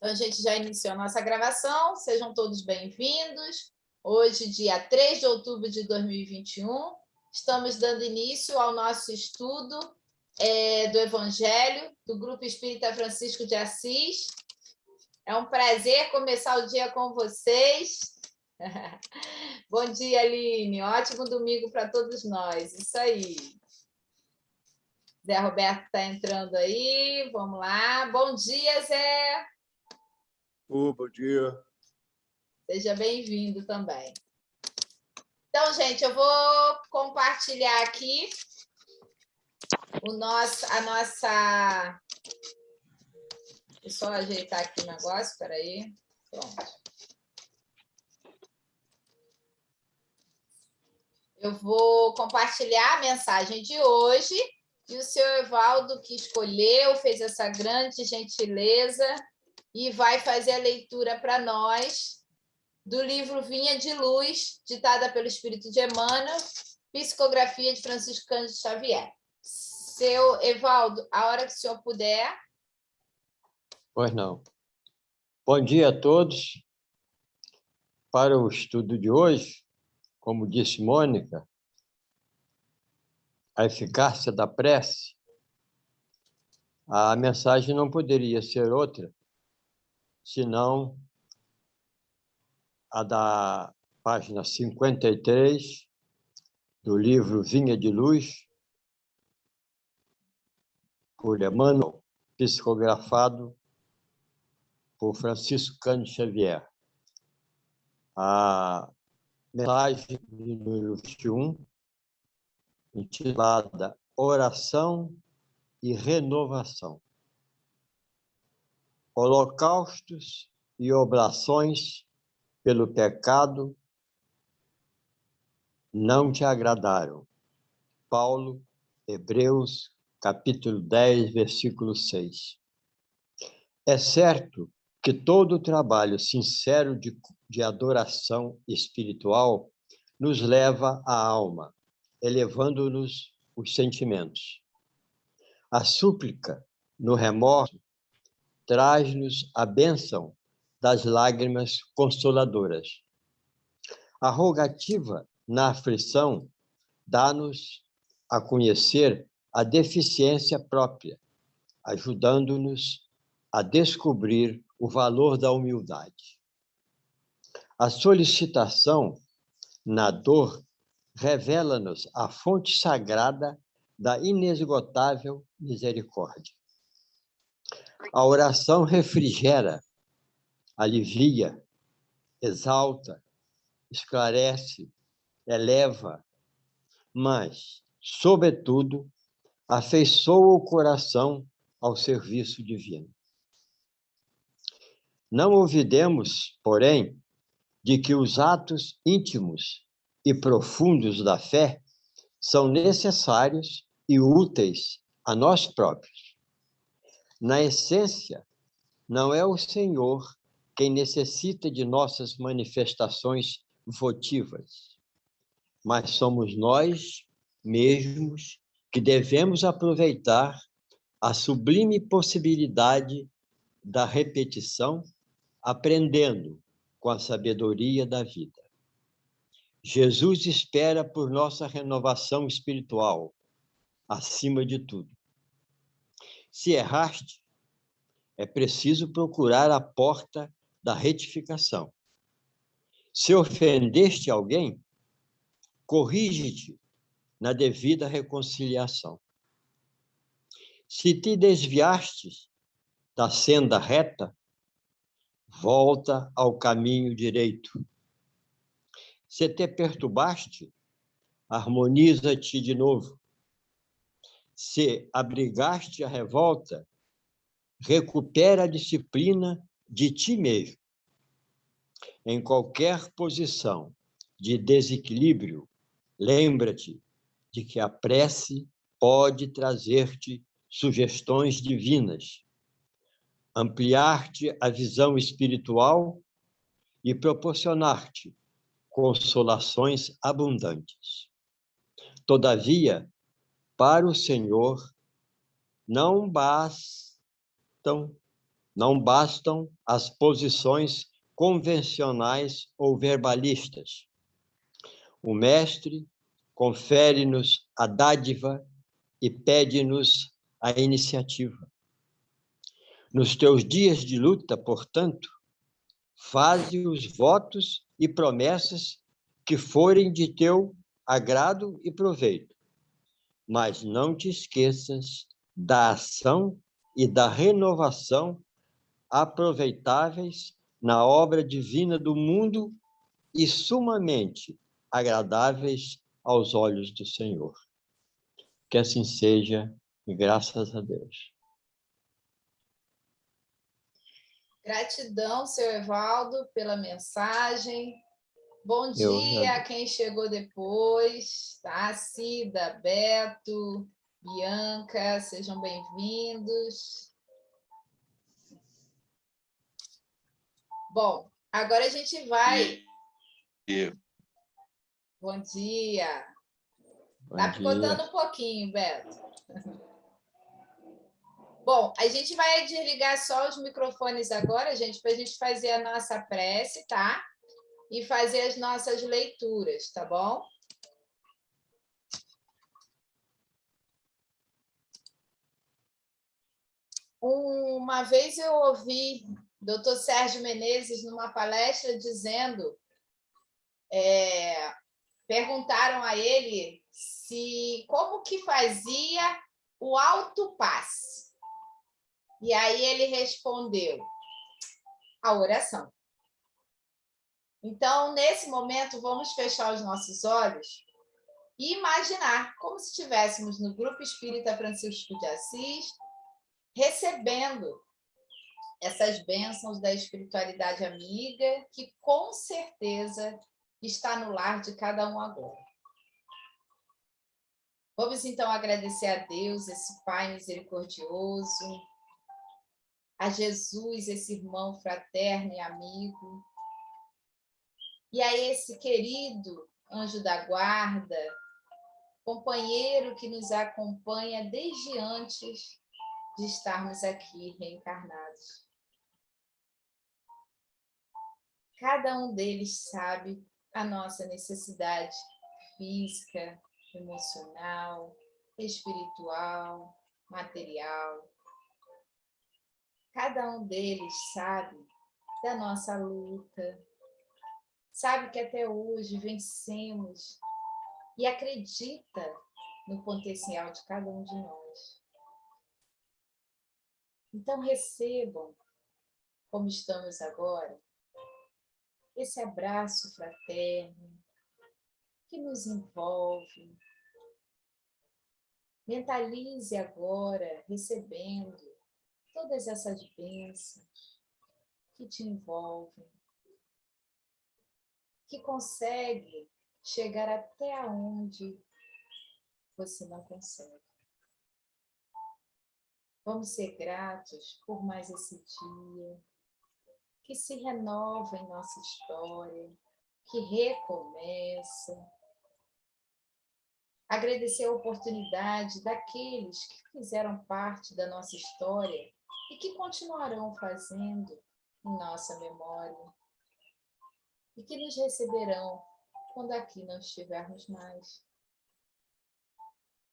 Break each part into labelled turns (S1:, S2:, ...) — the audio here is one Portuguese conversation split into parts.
S1: Então, a gente já iniciou a nossa gravação. Sejam todos bem-vindos. Hoje, dia 3 de outubro de 2021, estamos dando início ao nosso estudo do Evangelho do Grupo Espírita Francisco de Assis. É um prazer começar o dia com vocês. Bom dia, Aline. Ótimo domingo para todos nós. Isso aí. Zé Roberto está entrando aí. Vamos lá. Bom dia, Zé.
S2: Bom dia.
S1: Seja bem-vindo também. Então, gente, eu vou compartilhar aqui a nossa... Deixa eu só ajeitar aqui o negócio, espera aí. Pronto. Eu vou compartilhar a mensagem de hoje e o seu Evaldo, que escolheu, fez essa grande gentileza e vai fazer a leitura para nós do livro Vinha de Luz, ditada pelo Espírito de Emmanuel, psicografia de Francisco Cândido Xavier. Seu Evaldo, a hora que o senhor puder.
S2: Pois não. Bom dia a todos. Para o estudo de hoje, como disse Mônica, a eficácia da prece, a mensagem não poderia ser outra, senão a da página 53 do livro Vinha de Luz, por Emmanuel, psicografado por Francisco Cândido Xavier. A mensagem número 21, intitulada Oração e Renovação. Holocaustos e oblações pelo pecado não te agradaram. Paulo, Hebreus, capítulo 10, versículo 6. É certo que todo trabalho sincero de adoração espiritual nos leva à alma, elevando-nos os sentimentos. A súplica, no remorso, traz-nos a bênção das lágrimas consoladoras. A rogativa, na aflição, dá-nos a conhecer a deficiência própria, ajudando-nos a descobrir o valor da humildade. A solicitação, na dor, revela-nos a fonte sagrada da inesgotável misericórdia. A oração refrigera, alivia, exalta, esclarece, eleva, mas, sobretudo, afeiçoa o coração ao serviço divino. Não olvidemos, porém, de que os atos íntimos e profundos da fé são necessários e úteis a nós próprios. Na essência, não é o Senhor quem necessita de nossas manifestações votivas, mas somos nós mesmos que devemos aproveitar a sublime possibilidade da repetição, aprendendo com a sabedoria da vida. Jesus espera por nossa renovação espiritual, acima de tudo. Se erraste, é preciso procurar a porta da retificação. Se ofendeste alguém, corrige-te na devida reconciliação. Se te desviastes da senda reta, volta ao caminho direito. Se te perturbaste, harmoniza-te de novo. Se abrigaste a revolta, recupera a disciplina de ti mesmo. Em qualquer posição de desequilíbrio, lembra-te de que a prece pode trazer-te sugestões divinas, ampliar-te a visão espiritual e proporcionar-te consolações abundantes. Todavia, para o Senhor, não bastam Não bastam as posições convencionais ou verbalistas. O Mestre confere-nos a dádiva e pede-nos a iniciativa. Nos teus dias de luta, portanto, faze os votos e promessas que forem de teu agrado e proveito, mas não te esqueças da ação e da renovação aproveitáveis na obra divina do mundo e sumamente agradáveis aos olhos do Senhor. Que assim seja, e graças a Deus.
S1: Gratidão, seu Evaldo, pela mensagem. Bom dia a quem chegou depois, tá? Cida, Beto, Bianca, sejam bem-vindos. Bom, agora a gente vai... Bom dia. Tá picotando um pouquinho, Beto. Bom, a gente vai desligar só os microfones agora, gente, para a gente fazer a nossa prece, tá? E fazer as nossas leituras, tá bom? Uma vez eu ouvi Dr. Sérgio Menezes numa palestra dizendo, perguntaram a ele como que fazia o autopasse. E aí ele respondeu, a oração. Então, nesse momento, vamos fechar os nossos olhos e imaginar como se estivéssemos no Grupo Espírita Francisco de Assis, recebendo essas bênçãos da espiritualidade amiga, que com certeza está no lar de cada um agora. Vamos, então, agradecer a Deus, esse Pai misericordioso, a Jesus, esse irmão fraterno e amigo, e a esse querido anjo da guarda, companheiro que nos acompanha desde antes de estarmos aqui reencarnados. Cada um deles sabe a nossa necessidade física, emocional, espiritual, material. Cada um deles sabe da nossa luta, sabe que até hoje vencemos e acredita no potencial de cada um de nós. Então recebam, como estamos agora, esse abraço fraterno que nos envolve. Mentalize agora, recebendo todas essas bênçãos que te envolvem, que consegue chegar até onde você não consegue. Vamos ser gratos por mais esse dia, que se renova em nossa história, que recomeça. Agradecer a oportunidade daqueles que fizeram parte da nossa história e que continuarão fazendo em nossa memória e que nos receberão quando aqui não estivermos mais.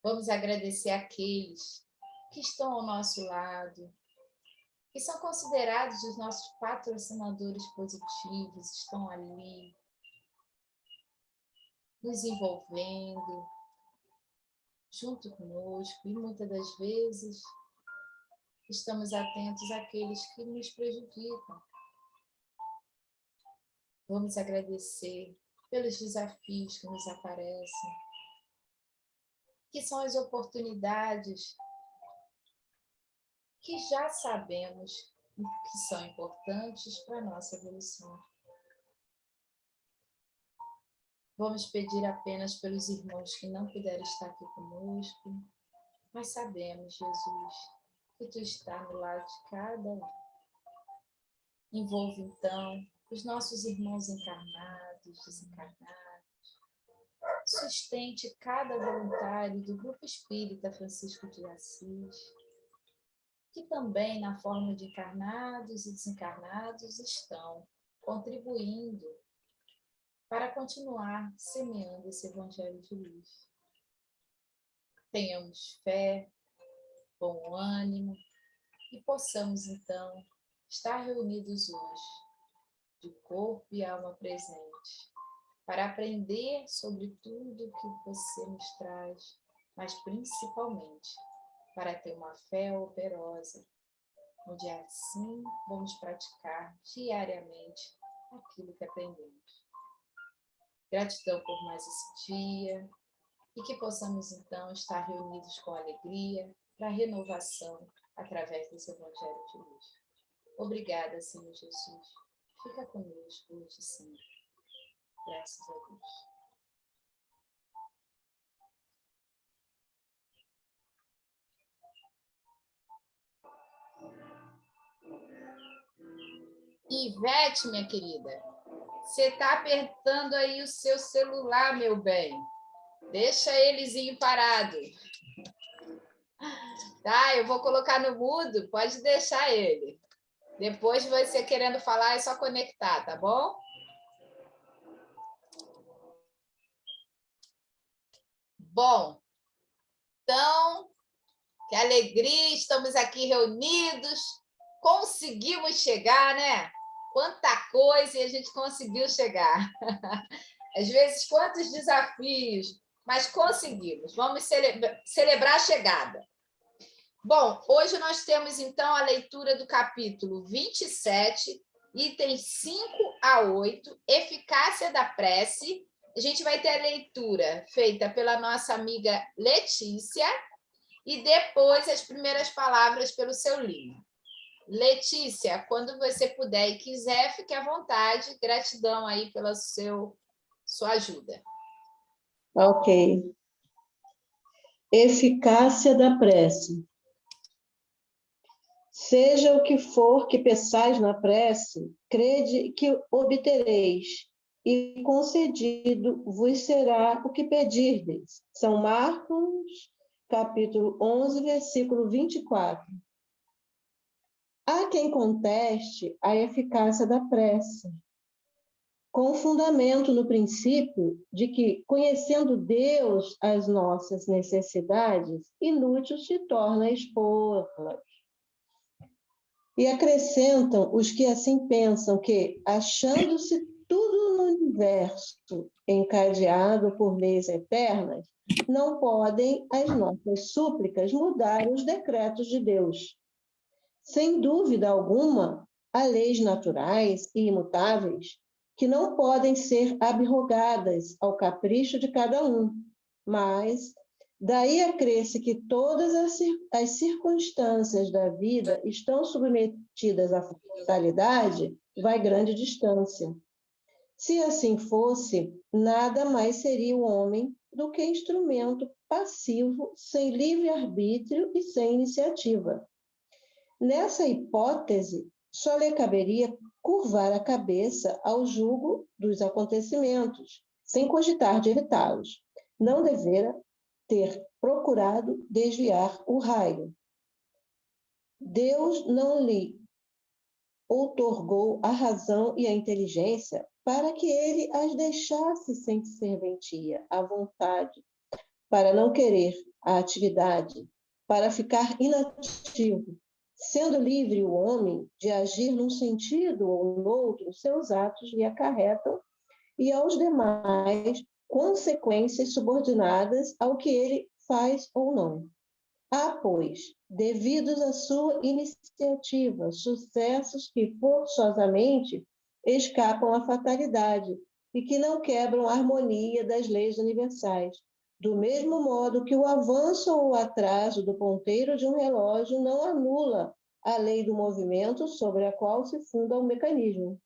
S1: Vamos agradecer àqueles que estão ao nosso lado, que são considerados os nossos patrocinadores positivos, estão ali, nos envolvendo, junto conosco, e muitas das vezes estamos atentos àqueles que nos prejudicam. Vamos agradecer pelos desafios que nos aparecem, que são as oportunidades que já sabemos que são importantes para a nossa evolução. Vamos pedir apenas pelos irmãos que não puderam estar aqui conosco, mas sabemos, Jesus, que Tu está no lado de cada um. Envolve, então, os nossos irmãos encarnados, desencarnados. Sustente cada voluntário do Grupo Espírita Francisco de Assis, que também na forma de encarnados e desencarnados estão contribuindo para continuar semeando esse evangelho de luz. Tenhamos fé, bom ânimo e possamos, então, estar reunidos hoje, de corpo e alma presente, para aprender sobre tudo que você nos traz, mas principalmente para ter uma fé operosa, onde assim vamos praticar diariamente aquilo que aprendemos. Gratidão por mais esse dia e que possamos então estar reunidos com alegria para a renovação através desse Evangelho de luz. Obrigada, Senhor Jesus. Fica conosco hoje e sempre. Graças a Deus. Ivete, minha querida, você está apertando aí o seu celular, meu bem. Deixa elezinho parado. Tá, eu vou colocar no mudo, pode deixar ele. Depois você querendo falar, é só conectar, tá bom? Bom, então, que alegria, estamos aqui reunidos, conseguimos chegar, né? Quanta coisa e a gente conseguiu chegar. Às vezes, quantos desafios, mas conseguimos. Vamos celebrar a chegada. Bom, hoje nós temos, então, a leitura do capítulo 27, itens 5 a 8, Eficácia da Prece. A gente vai ter a leitura feita pela nossa amiga Letícia e depois as primeiras palavras pelo seu Lino. Letícia, quando você puder e quiser, fique à vontade. Gratidão aí pela sua ajuda.
S3: Ok. Eficácia da prece. Seja o que for que peçais na prece, crede que obtereis, e concedido vos será o que pedirdes. São Marcos, capítulo 11, versículo 24. Há quem conteste a eficácia da prece, com fundamento no princípio de que, conhecendo Deus as nossas necessidades, inútil se torna expor-las. E acrescentam os que assim pensam que, achando-se tudo no universo encadeado por leis eternas, não podem as nossas súplicas mudar os decretos de Deus. Sem dúvida alguma, há leis naturais e imutáveis que não podem ser abrogadas ao capricho de cada um, mas daí a crer-se que todas as circunstâncias da vida estão submetidas à fatalidade, vai grande distância. Se assim fosse, nada mais seria o homem do que instrumento passivo, sem livre-arbítrio e sem iniciativa. Nessa hipótese, só lhe caberia curvar a cabeça ao jugo dos acontecimentos, sem cogitar de evitá-los. Não devera ter procurado desviar o raio. Deus não lhe outorgou a razão e a inteligência para que ele as deixasse sem serventia, à vontade, para não querer a atividade, para ficar inativo. Sendo livre o homem de agir num sentido ou no outro, seus atos lhe acarretam e aos demais consequências subordinadas ao que ele faz ou não. Há, pois, devidos à sua iniciativa, sucessos que forçosamente escapam à fatalidade e que não quebram a harmonia das leis universais. Do mesmo modo que o avanço ou o atraso do ponteiro de um relógio não anula a lei do movimento sobre a qual se funda o mecanismo.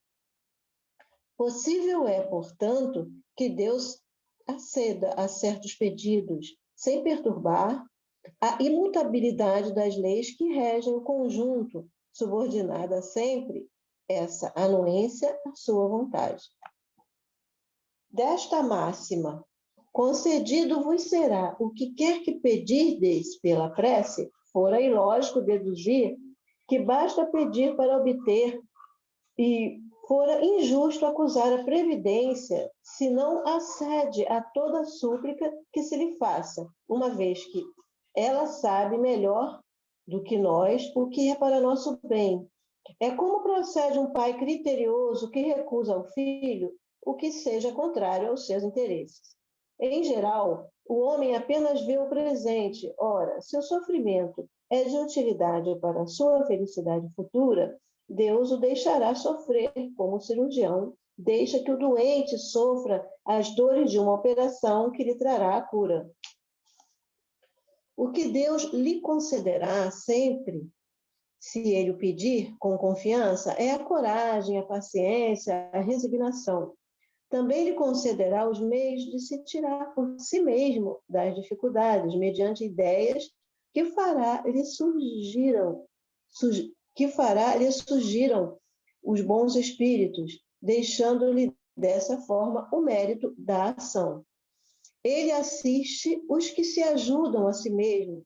S3: Possível é, portanto, que Deus aceda a certos pedidos sem perturbar a imutabilidade das leis que regem o conjunto, subordinada sempre essa anuência à sua vontade. Desta máxima, concedido vos será o que quer que pedirdes pela prece, fora ilógico deduzir que basta pedir para obter, e fora injusto acusar a previdência, se não acede a toda súplica que se lhe faça, uma vez que ela sabe melhor do que nós o que é para nosso bem. É como procede um pai criterioso que recusa ao filho o que seja contrário aos seus interesses. Em geral, o homem apenas vê o presente. Ora, se o sofrimento é de utilidade para a sua felicidade futura, Deus o deixará sofrer, como o cirurgião deixa que o doente sofra as dores de uma operação que lhe trará a cura. O que Deus lhe concederá sempre, se ele o pedir com confiança, é a coragem, a paciência, a resignação. Também lhe concederá os meios de se tirar por si mesmo das dificuldades, mediante ideias que fará lhe surgiram os bons espíritos, deixando-lhe dessa forma o mérito da ação. Ele assiste os que se ajudam a si mesmos,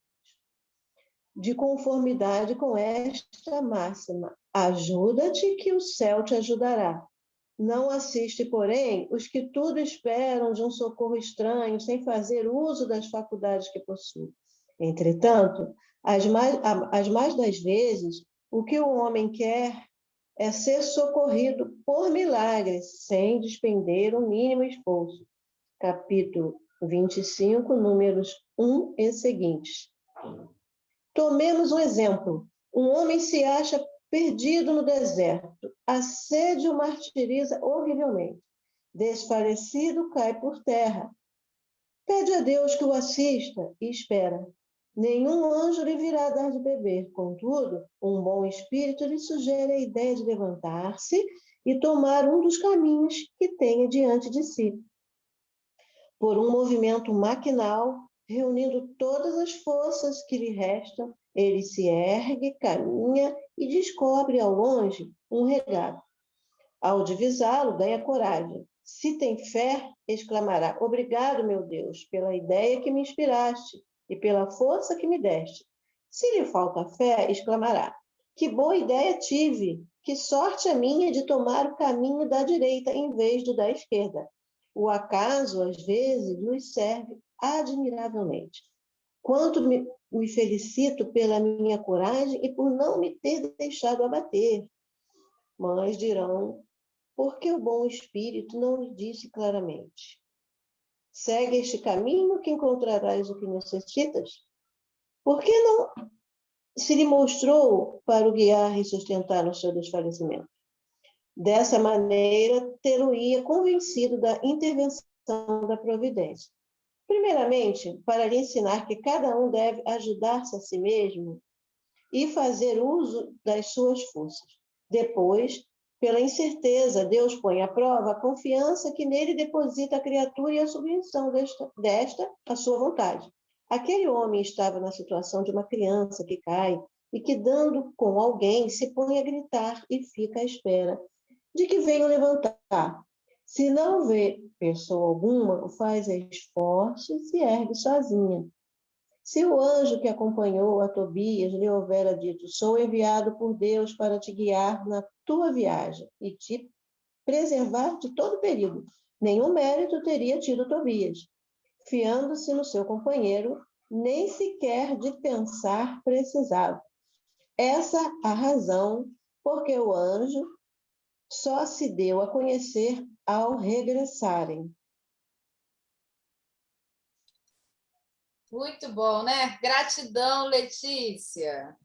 S3: de conformidade com esta máxima: ajuda-te que o céu te ajudará. Não assiste, porém, os que tudo esperam de um socorro estranho, sem fazer uso das faculdades que possuem. Entretanto, as mais das vezes, o que o homem quer é ser socorrido por milagres, sem despender o mínimo esforço. Capítulo 25, números 1 e seguintes. Tomemos um exemplo. Um homem se acha perdido no deserto. A sede o martiriza horrivelmente. Desfalecido, cai por terra. Pede a Deus que o assista e espera. Nenhum anjo lhe virá dar de beber. Contudo, um bom espírito lhe sugere a ideia de levantar-se e tomar um dos caminhos que tenha diante de si. Por um movimento maquinal, reunindo todas as forças que lhe restam, ele se ergue, caminha e descobre ao longe um regato. Ao divisá-lo, ganha coragem. Se tem fé, exclamará: obrigado, meu Deus, pela ideia que me inspiraste e pela força que me deste. Se lhe falta fé, exclamará: que boa ideia tive! Que sorte a minha de tomar o caminho da direita em vez do da esquerda. O acaso, às vezes, nos serve admiravelmente. Quanto me felicito pela minha coragem e por não me ter deixado abater. Mas dirão: por que o bom espírito não lhe disse claramente? Segue este caminho que encontrarás o que necessitas? Por que não se lhe mostrou para o guiar e sustentar no seu desfalecimento? Dessa maneira, ter-o-ia convencido da intervenção da providência. Primeiramente, para lhe ensinar que cada um deve ajudar-se a si mesmo e fazer uso das suas forças. Depois, pela incerteza, Deus põe à prova a confiança que nele deposita a criatura e a submissão desta à sua vontade. Aquele homem estava na situação de uma criança que cai e que, dando com alguém, se põe a gritar e fica à espera de que venham levantar. Se não vê pessoa alguma, faz esforços e ergue sozinha. Se o anjo que acompanhou a Tobias lhe houvera dito: sou enviado por Deus para te guiar na tua viagem e te preservar de todo perigo, nenhum mérito teria tido Tobias. Fiando-se no seu companheiro, nem sequer de pensar precisava. Essa a razão porque o anjo só se deu a conhecer ao regressarem.
S1: Muito bom, né? Gratidão, Letícia,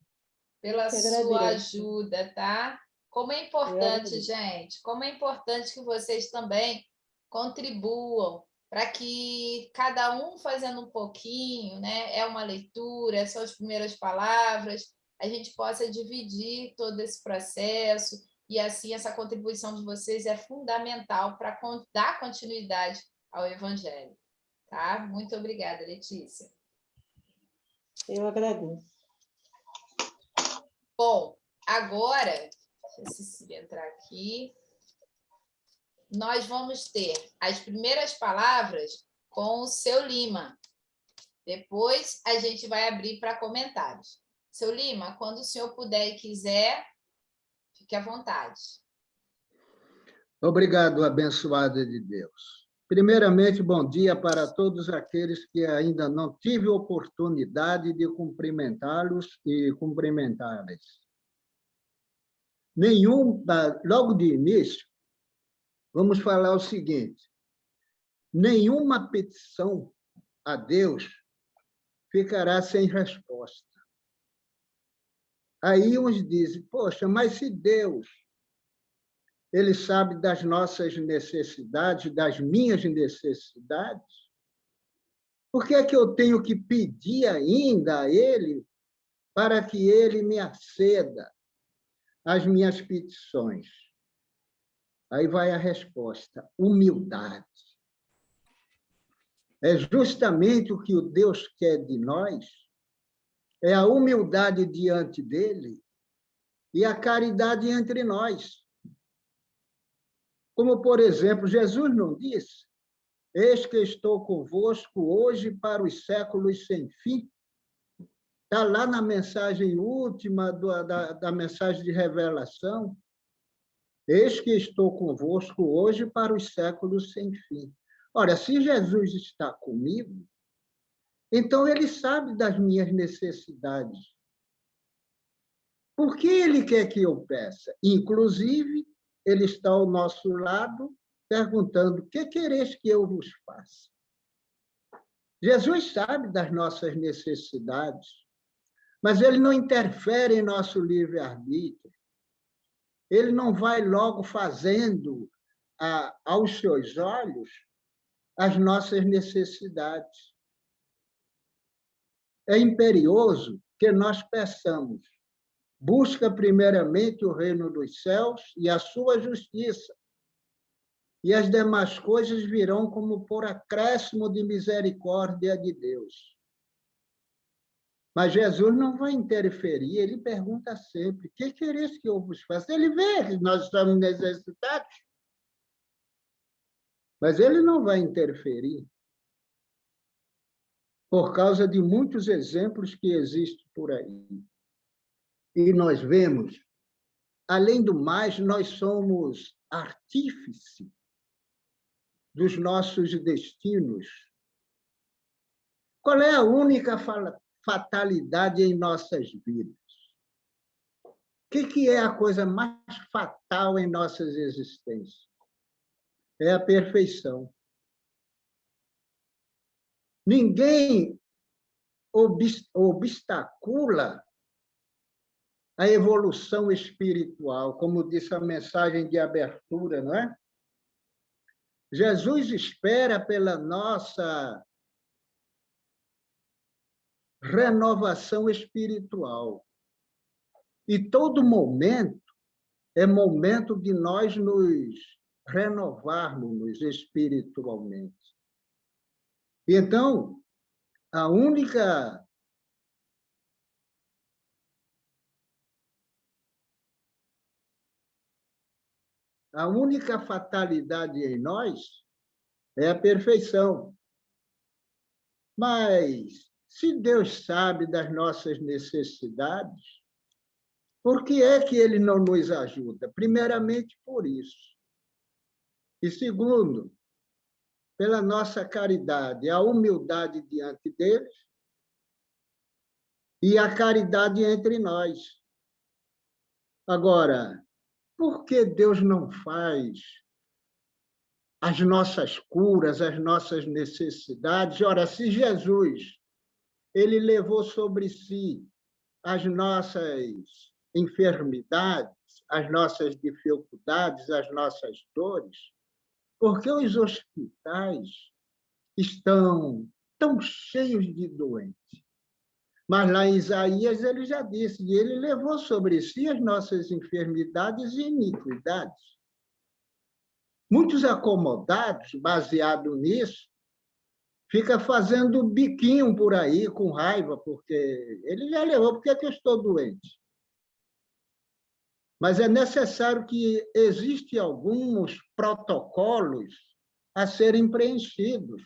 S1: pela sua ajuda, tá? Como é importante, gente, como é importante que vocês também contribuam para que cada um fazendo um pouquinho, né? É uma leitura, são as primeiras palavras, a gente possa dividir todo esse processo e assim essa contribuição de vocês é fundamental para dar continuidade ao Evangelho, tá? Muito obrigada, Letícia.
S3: Eu agradeço.
S1: Bom, agora, deixa a Cecília entrar aqui. Nós vamos ter as primeiras palavras com o seu Lima. Depois a gente vai abrir para comentários. Seu Lima, quando o senhor puder e quiser, fique à vontade.
S4: Obrigado, abençoada de Deus. Primeiramente, bom dia para todos aqueles que ainda não tive oportunidade de cumprimentá-los e cumprimentá-las. Logo de início, vamos falar o seguinte: nenhuma petição a Deus ficará sem resposta. Aí uns dizem, poxa, mas se Deus, Ele sabe das nossas necessidades, das minhas necessidades, por que é que eu tenho que pedir ainda a Ele para que Ele me aceda às minhas petições? Aí vai a resposta: humildade. É justamente o que o Deus quer de nós, é a humildade diante dele e a caridade entre nós. Como, por exemplo, Jesus não disse: eis que estou convosco hoje para os séculos sem fim. Está lá na mensagem última da mensagem de revelação. Eis que estou convosco hoje para os séculos sem fim. Ora, se Jesus está comigo, então ele sabe das minhas necessidades. Por que ele quer que eu peça? Inclusive, ele está ao nosso lado, perguntando: o que quereis que eu vos faça? Jesus sabe das nossas necessidades, mas ele não interfere em nosso livre-arbítrio. Ele não vai logo fazendo aos seus olhos as nossas necessidades. É imperioso que nós peçamos: busca primeiramente o reino dos céus e a sua justiça, e as demais coisas virão como por acréscimo de misericórdia de Deus. Mas Jesus não vai interferir, ele pergunta sempre: o que quereis que eu vos faça? Ele vê que nós estamos necessitados, mas ele não vai interferir, por causa de muitos exemplos que existem por aí. E nós vemos, além do mais, nós somos artífices dos nossos destinos. Qual é a única fatalidade em nossas vidas? O que é a coisa mais fatal em nossas existências? É a perfeição. Ninguém obstacula a evolução espiritual, como disse a mensagem de abertura, não é? Jesus espera pela nossa renovação espiritual. E todo momento é momento de nós nos renovarmos espiritualmente. Então, a única fatalidade em nós é a perfeição. Mas, se Deus sabe das nossas necessidades, por que é que ele não nos ajuda? Primeiramente, por isso. E segundo, pela nossa caridade, a humildade diante deles e a caridade entre nós. Agora, por que Deus não faz as nossas curas, as nossas necessidades? Ora, se Jesus ele levou sobre si as nossas enfermidades, as nossas dificuldades, as nossas dores, por que os hospitais estão tão cheios de doentes? Mas lá em Isaías ele já disse, e ele levou sobre si as nossas enfermidades e iniquidades. Muitos acomodados, baseado nisso, fica fazendo biquinho por aí com raiva, porque ele já levou, por que eu estou doente? Mas é necessário que existem alguns protocolos a serem preenchidos.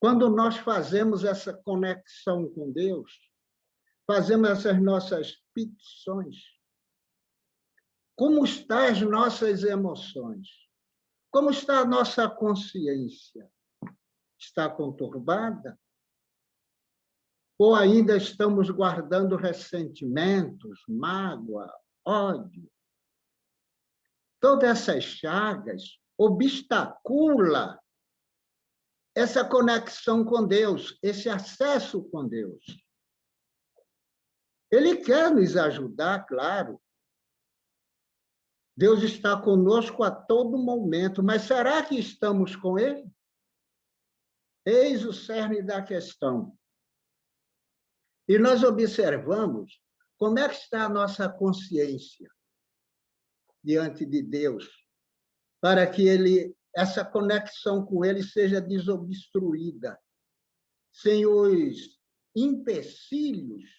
S4: Quando nós fazemos essa conexão com Deus, fazemos essas nossas petições, como estão as nossas emoções? Como está a nossa consciência? Está conturbada? Ou ainda estamos guardando ressentimentos, mágoa, ódio? Todas essas chagas obstaculam essa conexão com Deus, esse acesso com Deus. Ele quer nos ajudar, claro. Deus está conosco a todo momento, mas será que estamos com Ele? Eis o cerne da questão. E nós observamos como é que está a nossa consciência diante de Deus, para que essa conexão com Ele seja desobstruída, sem os empecilhos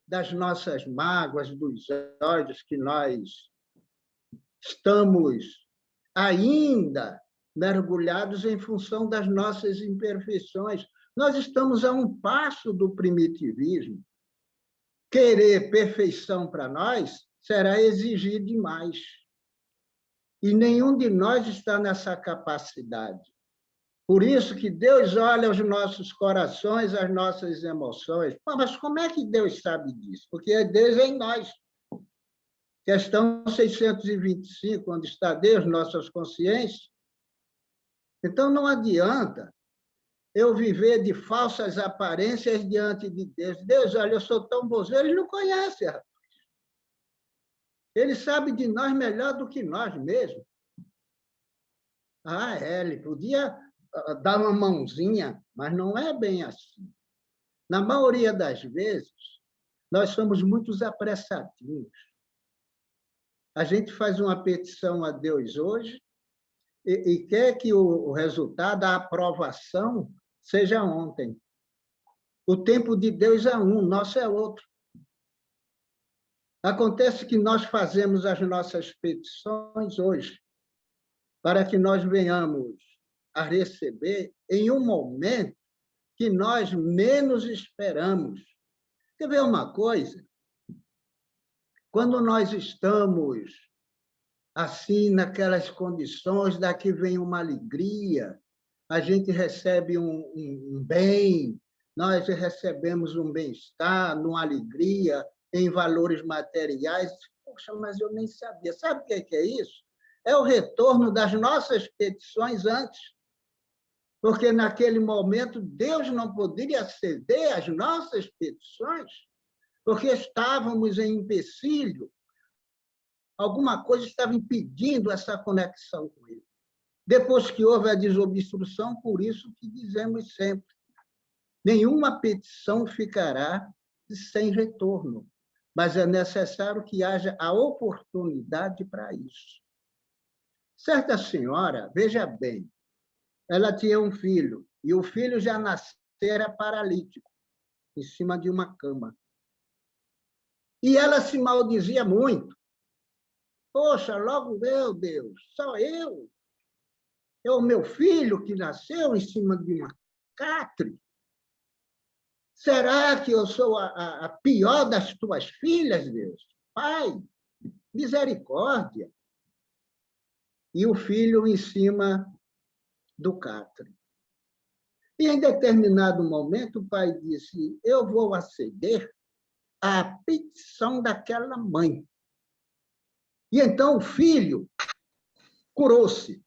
S4: das nossas mágoas, dos ódios que nós estamos ainda mergulhados em função das nossas imperfeições. Nós estamos a um passo do primitivismo. Querer perfeição para nós será exigir demais. E nenhum de nós está nessa capacidade. Por isso que Deus olha os nossos corações, as nossas emoções. Mas como é que Deus sabe disso? Porque Deus é em nós. Questão 625, onde está Deus, nossas consciências. Então, não adianta eu viver de falsas aparências diante de Deus. Deus, olha, eu sou tão bonzinho. Ele não conhece, rapaz. Ele sabe de nós melhor do que nós mesmos. Ele podia dar uma mãozinha, mas não é bem assim. Na maioria das vezes, nós somos muito apressadinhos. A gente faz uma petição a Deus hoje e quer que o resultado, a aprovação, seja ontem. O tempo de Deus é um, nosso é outro. Acontece que nós fazemos as nossas petições hoje para que nós venhamos a receber em um momento que nós menos esperamos. Quer ver uma coisa? Quando nós estamos assim, naquelas condições, daqui vem uma alegria, a gente recebe um bem, nós recebemos um bem-estar, uma alegria em valores materiais. Poxa, mas eu nem sabia. Sabe o que é isso? É o retorno das nossas petições antes. Porque, naquele momento, Deus não poderia ceder às nossas petições, porque estávamos em empecilho. Alguma coisa estava impedindo essa conexão com Ele. Depois que houve a desobstrução, por isso que dizemos sempre, nenhuma petição ficará sem retorno, mas é necessário que haja a oportunidade para isso. Certa senhora, veja bem, ela tinha um filho, e o filho já nascera paralítico, em cima de uma cama. E ela se maldizia muito. Poxa, logo eu, Deus, só eu. É o meu filho que nasceu em cima de uma catre. Será que eu sou a pior das tuas filhas, Deus? Pai, misericórdia. E o filho em cima do catre. E, em determinado momento, o pai disse, eu vou aceder à petição daquela mãe. E então o filho curou-se.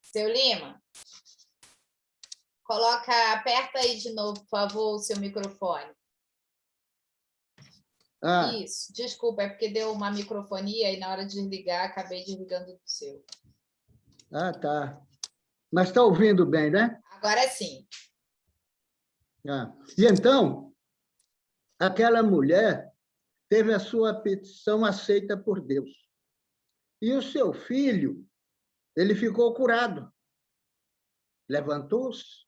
S1: Seu Lima, aperta aí de novo, por favor, o seu microfone. Isso, desculpa, é porque deu uma microfonia e na hora de desligar, acabei desligando o seu.
S4: Tá. Mas está ouvindo bem, né?
S1: Agora sim.
S4: E então, aquela mulher teve a sua petição aceita por Deus. E o seu filho, ele ficou curado. Levantou-se,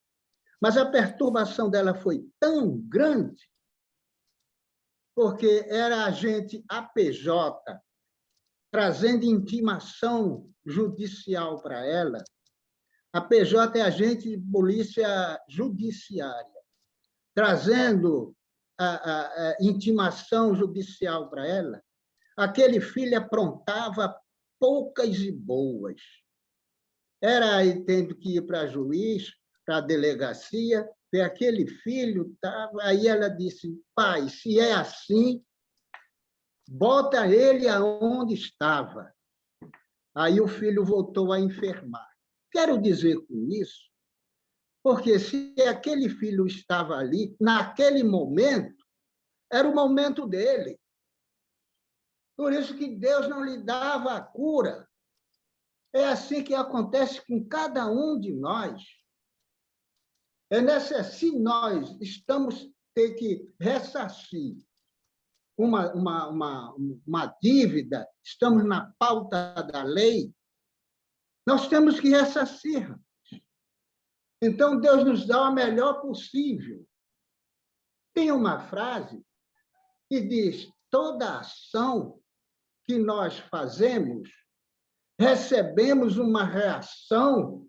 S4: Mas a perturbação dela foi tão grande, porque era agente APJ, trazendo intimação judicial para ela. A PJ é agente de polícia judiciária, trazendo a intimação judicial para ela. Aquele filho aprontava poucas e boas. Era aí tendo que ir para juiz, para a delegacia, e aquele filho estava... Aí ela disse, pai, se é assim, bota ele aonde estava. Aí o filho voltou a enfermar. Quero dizer com isso, porque se aquele filho estava ali, naquele momento, era o momento dele. Por isso que Deus não lhe dava a cura. É assim que acontece com cada um de nós. Se nós ter que ressarcir uma dívida, estamos na pauta da lei, nós temos que ressarcir. Então, Deus nos dá o melhor possível. Tem uma frase que diz, toda ação que nós fazemos, recebemos uma reação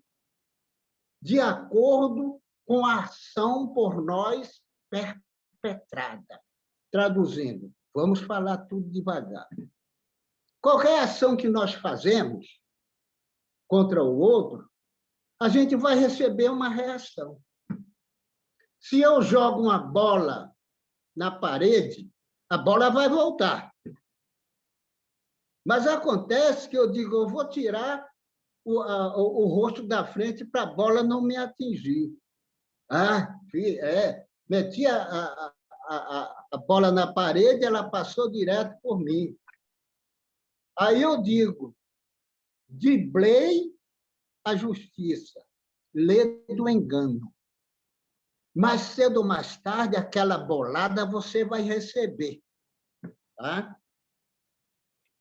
S4: de acordo com a ação por nós perpetrada. Traduzindo, vamos falar tudo devagar. Qualquer ação que nós fazemos contra o outro, a gente vai receber uma reação. Se eu jogo uma bola na parede, a bola vai voltar. Mas acontece que eu digo, eu vou tirar o rosto da frente para a bola não me atingir. Meti a bola na parede, ela passou direto por mim. Aí eu digo, driblei a justiça, lê do engano. Mais cedo ou mais tarde, aquela bolada você vai receber. Tá?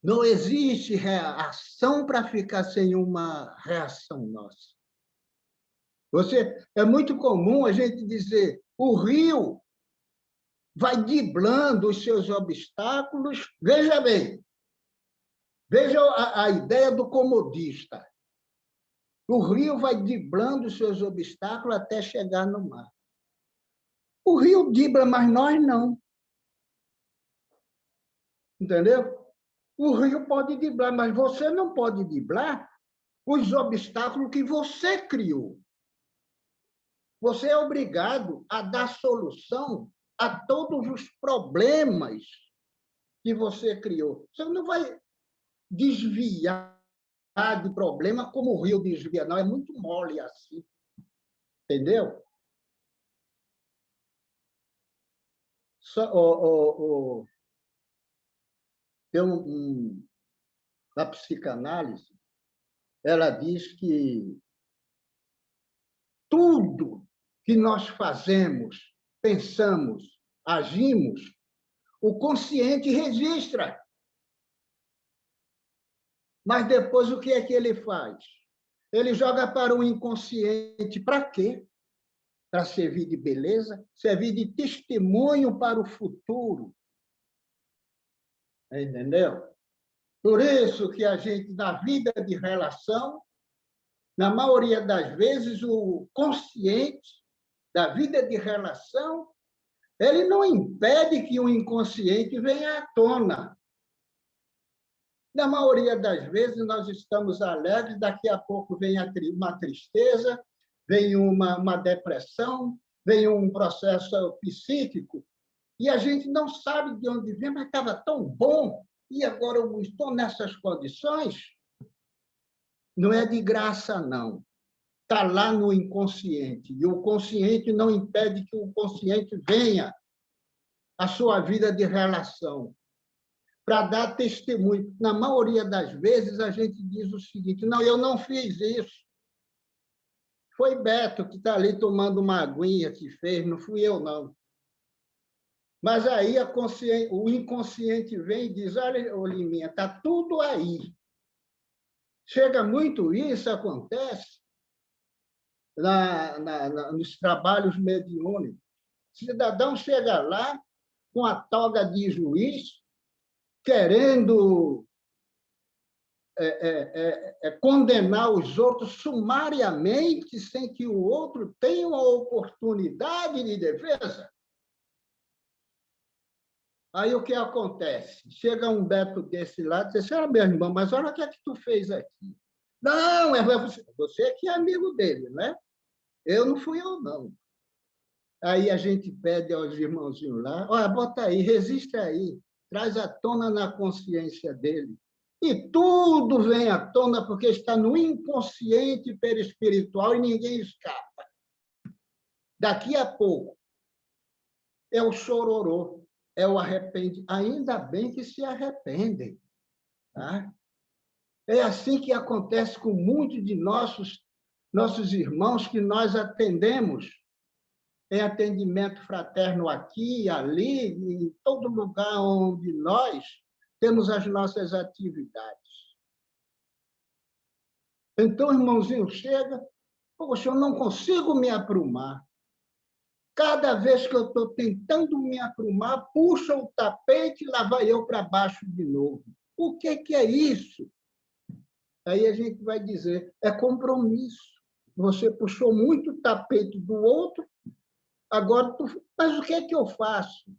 S4: Não existe reação para ficar sem uma reação nossa. É muito comum a gente dizer, o rio vai driblando os seus obstáculos. Veja bem, veja a ideia do comodista. O rio vai driblando os seus obstáculos até chegar no mar. O rio dribla, mas nós não. Entendeu? O rio pode driblar, mas você não pode driblar os obstáculos que você criou. Você é obrigado a dar solução a todos os problemas que você criou. Você não vai desviar de problema como o rio desvia, não. É muito mole assim. Entendeu? Tem na psicanálise, ela diz que tudo que nós fazemos, pensamos, agimos, o consciente registra. Mas depois o que é que ele faz? Ele joga para o inconsciente. Para quê? Para servir de beleza, servir de testemunho para o futuro. Entendeu? Por isso que a gente, na vida de relação, na maioria das vezes, o consciente da vida de relação, ele não impede que o inconsciente venha à tona. Na maioria das vezes, nós estamos alegres, daqui a pouco vem uma tristeza, vem uma depressão, vem um processo psíquico, e a gente não sabe de onde vem, mas estava tão bom, e agora eu estou nessas condições. Não é de graça, não. Está lá no inconsciente, e o consciente não impede que o consciente venha à sua vida de relação, para dar testemunho. Na maioria das vezes, a gente diz o seguinte, não, eu não fiz isso. Foi Beto que está ali tomando uma aguinha que fez, não fui eu, não. Mas aí o inconsciente vem e diz, olha, Liminha, está tudo aí. Chega muito isso, acontece, nos trabalhos mediúnicos. O cidadão chega lá com a toga de juiz, querendo condenar os outros sumariamente, sem que o outro tenha uma oportunidade de defesa. Aí o que acontece? Chega um Beto desse lado e diz assim, meu irmão, mas olha o que é que tu fez aqui. Não, você que é amigo dele, né? Eu não fui eu, não. Aí a gente pede aos irmãozinhos lá, olha, bota aí, registra aí, traz à tona na consciência dele. E tudo vem à tona porque está no inconsciente perispiritual e ninguém escapa. Daqui a pouco, é o chororô, é o arrepende. Ainda bem que se arrependem. Tá? É assim que acontece com muitos de nossos irmãos que nós atendemos. Tem atendimento fraterno aqui e ali, em todo lugar onde nós temos as nossas atividades. Então, irmãozinho, chega, poxa, eu não consigo me aprumar. Cada vez que eu estou tentando me aprumar, puxa o tapete e lá vai eu para baixo de novo. O que é isso? Aí a gente vai dizer, é compromisso. Você puxou muito o tapete do outro, agora, mas o que é que eu faço?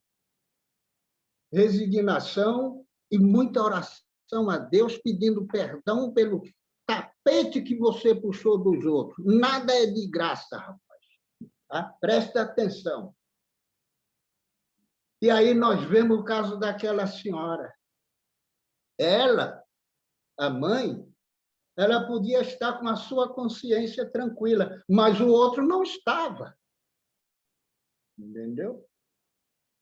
S4: Resignação e muita oração a Deus, pedindo perdão pelo tapete que você puxou dos outros. Nada é de graça, rapaz. Tá? Presta atenção. E aí nós vemos o caso daquela senhora. Ela, a mãe, ela podia estar com a sua consciência tranquila, mas o outro não estava. Entendeu?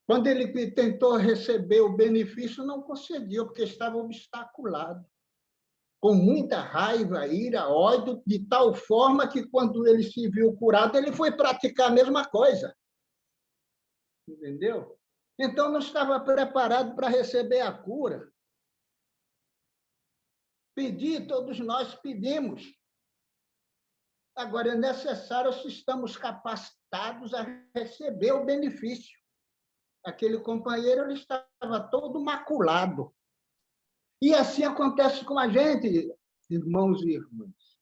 S4: Quando ele tentou receber o benefício, não conseguiu, porque estava obstaculado. Com muita raiva, ira, ódio, de tal forma que, quando ele se viu curado, ele foi praticar a mesma coisa. Entendeu? Então, não estava preparado para receber a cura. Pedir, todos nós pedimos. Agora, é necessário se estamos capacitados a receber o benefício. Aquele companheiro ele estava todo maculado. E assim acontece com a gente, irmãos e irmãs.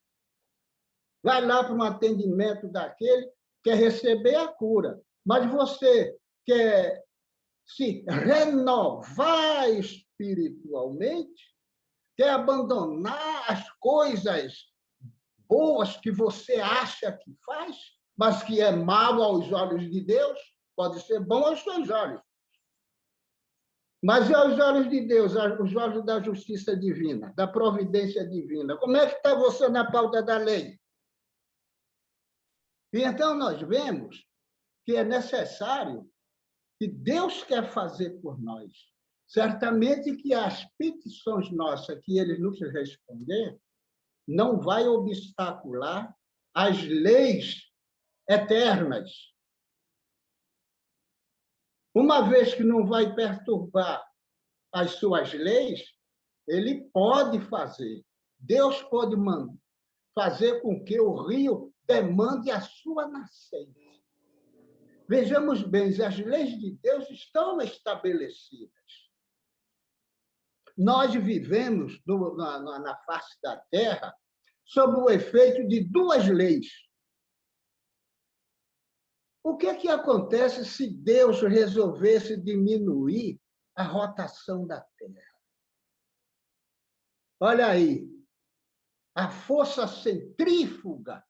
S4: Vai lá para um atendimento daquele, quer receber a cura, mas você quer se renovar espiritualmente, quer abandonar as coisas boas que você acha que faz, mas que é mal aos olhos de Deus, pode ser bom aos seus olhos. Mas e aos olhos de Deus, aos olhos da justiça divina, da providência divina? Como é que está você na pauta da lei? E então nós vemos que é necessário, que Deus quer fazer por nós. Certamente que as petições nossas que Ele nos responder não vai obstacular as leis eternas. Uma vez que não vai perturbar as suas leis, ele pode fazer. Deus pode fazer com que o rio demande a sua nascente. Vejamos bem, as leis de Deus estão estabelecidas. Nós vivemos na face da Terra sob o efeito de duas leis. O que acontece se Deus resolvesse diminuir a rotação da Terra? Olha aí, a força centrífuga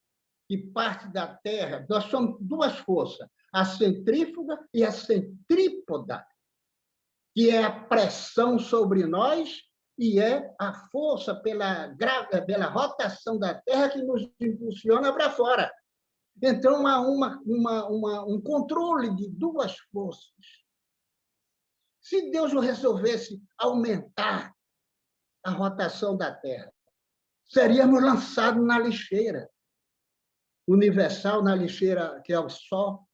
S4: que parte da Terra, nós somos duas forças, a centrífuga e a centrípoda, que é a pressão sobre nós e é a força pela rotação da Terra que nos impulsiona para fora. Então, há um controle de duas forças. Se Deus resolvesse aumentar a rotação da Terra, seríamos lançados na lixeira universal, na lixeira que é o Sol.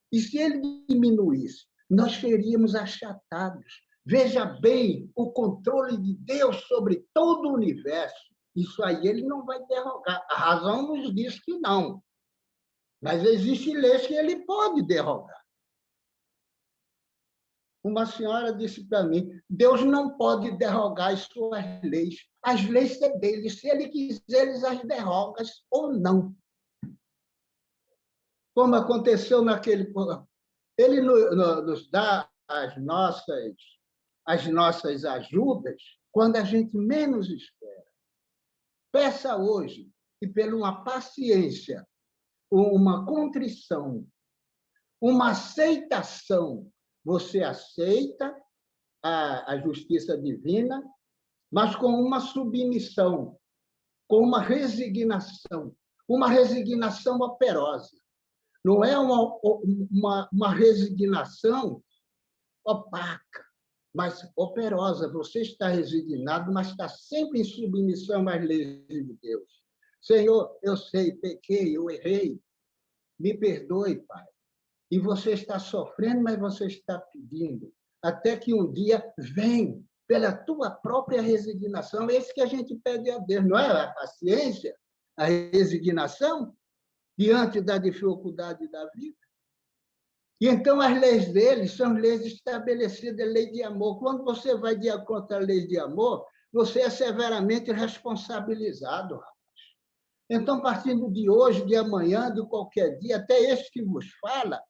S4: E se ele diminuísse, nós seríamos achatados. Veja bem o controle de Deus sobre todo o universo. Isso aí ele não vai derrogar. A razão nos diz que não. Mas existem leis que ele pode derrogar. Uma senhora disse para mim, Deus não pode derrogar as suas leis. As leis são dele. Se ele quiser, ele as derroga ou não. Como aconteceu naquele... Ele nos dá as nossas ajudas quando a gente menos espera. Peça hoje que, pela uma paciência, uma contrição, uma aceitação, você aceita a justiça divina, mas com uma submissão, com uma resignação operosa. Não é uma resignação opaca, mas operosa. Você está resignado, mas está sempre em submissão às leis de Deus. Senhor, eu sei, pequei, eu errei. Me perdoe, Pai. E você está sofrendo, mas você está pedindo. Até que um dia vem, pela tua própria resignação. É isso que a gente pede a Deus, não é? A paciência, a resignação diante da dificuldade da vida. E então as leis dele são leis estabelecidas, lei de amor. Quando você vai de acordo à lei de amor, você é severamente responsabilizado, rapaz. Então, partindo de hoje, de amanhã, de qualquer dia, até este que vos fala,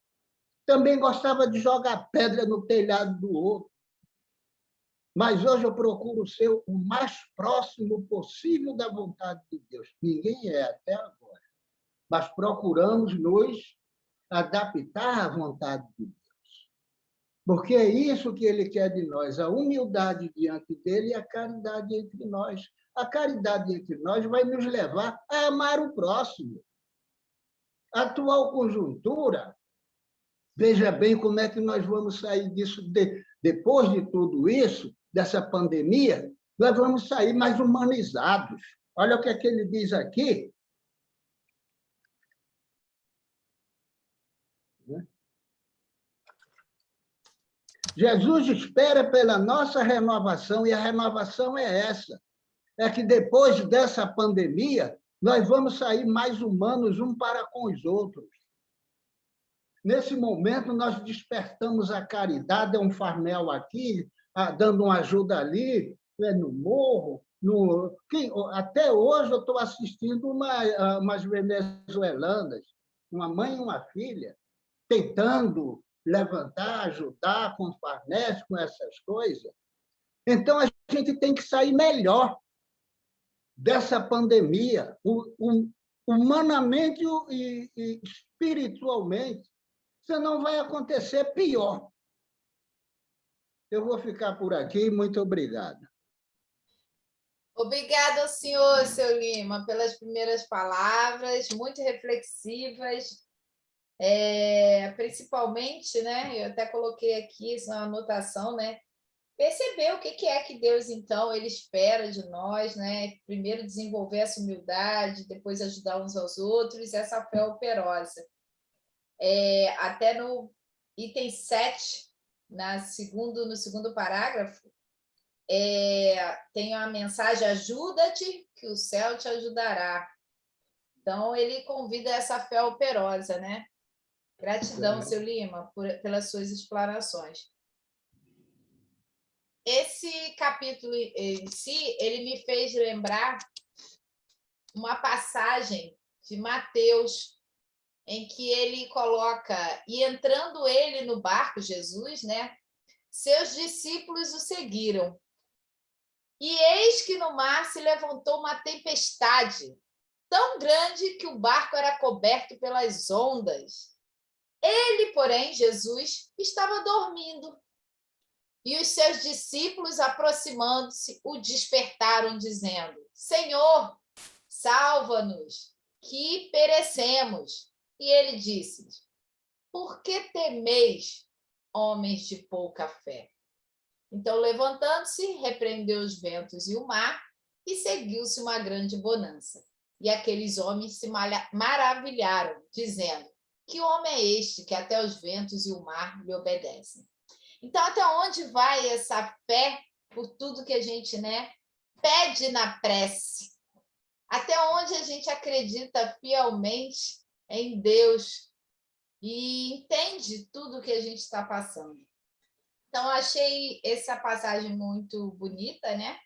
S4: também gostava de jogar pedra no telhado do outro. Mas hoje eu procuro ser o mais próximo possível da vontade de Deus. Ninguém é até agora. Mas procuramos nos adaptar à vontade de Deus. Porque é isso que ele quer de nós, a humildade diante dele e a caridade entre nós. A caridade entre nós vai nos levar a amar o próximo. A atual conjuntura, veja bem como é que nós vamos sair disso, depois de tudo isso, dessa pandemia, nós vamos sair mais humanizados. Olha o que é que ele diz aqui. Jesus espera pela nossa renovação, e a renovação é essa. É que depois dessa pandemia, nós vamos sair mais humanos um para com os outros. Nesse momento, nós despertamos a caridade, é um farmel aqui, dando uma ajuda ali, no morro. Até hoje eu estou assistindo umas venezuelanas, uma mãe e uma filha, tentando levantar, ajudar com farnéis, com essas coisas. Então, a gente tem que sair melhor dessa pandemia, humanamente e espiritualmente, senão vai acontecer pior. Eu vou ficar por aqui. Muito obrigado.
S1: Obrigada ao senhor, seu Lima, pelas primeiras palavras, muito reflexivas, principalmente, né? Eu até coloquei aqui essa anotação, né? Perceber o que é que Deus, então, ele espera de nós, né? Primeiro desenvolver essa humildade, depois ajudar uns aos outros, essa fé operosa. Até no item 7, no segundo parágrafo, tem a mensagem: ajuda-te, que o céu te ajudará. Então, ele convida essa fé operosa, né? Gratidão, seu Lima, pelas suas explanações. Esse capítulo em si, ele me fez lembrar uma passagem de Mateus, em que ele coloca, e entrando ele no barco, Jesus, né? Seus discípulos o seguiram. E eis que no mar se levantou uma tempestade tão grande que o barco era coberto pelas ondas. Ele, porém, Jesus, estava dormindo. E os seus discípulos, aproximando-se, o despertaram, dizendo: Senhor, salva-nos, que perecemos. E ele disse-lhes: Por que temeis, homens de pouca fé? Então, levantando-se, repreendeu os ventos e o mar, e seguiu-se uma grande bonança. E aqueles homens se maravilharam, dizendo: Que homem é este que até os ventos e o mar lhe obedecem? Então, até onde vai essa fé por tudo que a gente, né, pede na prece? Até onde a gente acredita fielmente em Deus e entende tudo que a gente está passando. Então, eu achei essa passagem muito bonita, né?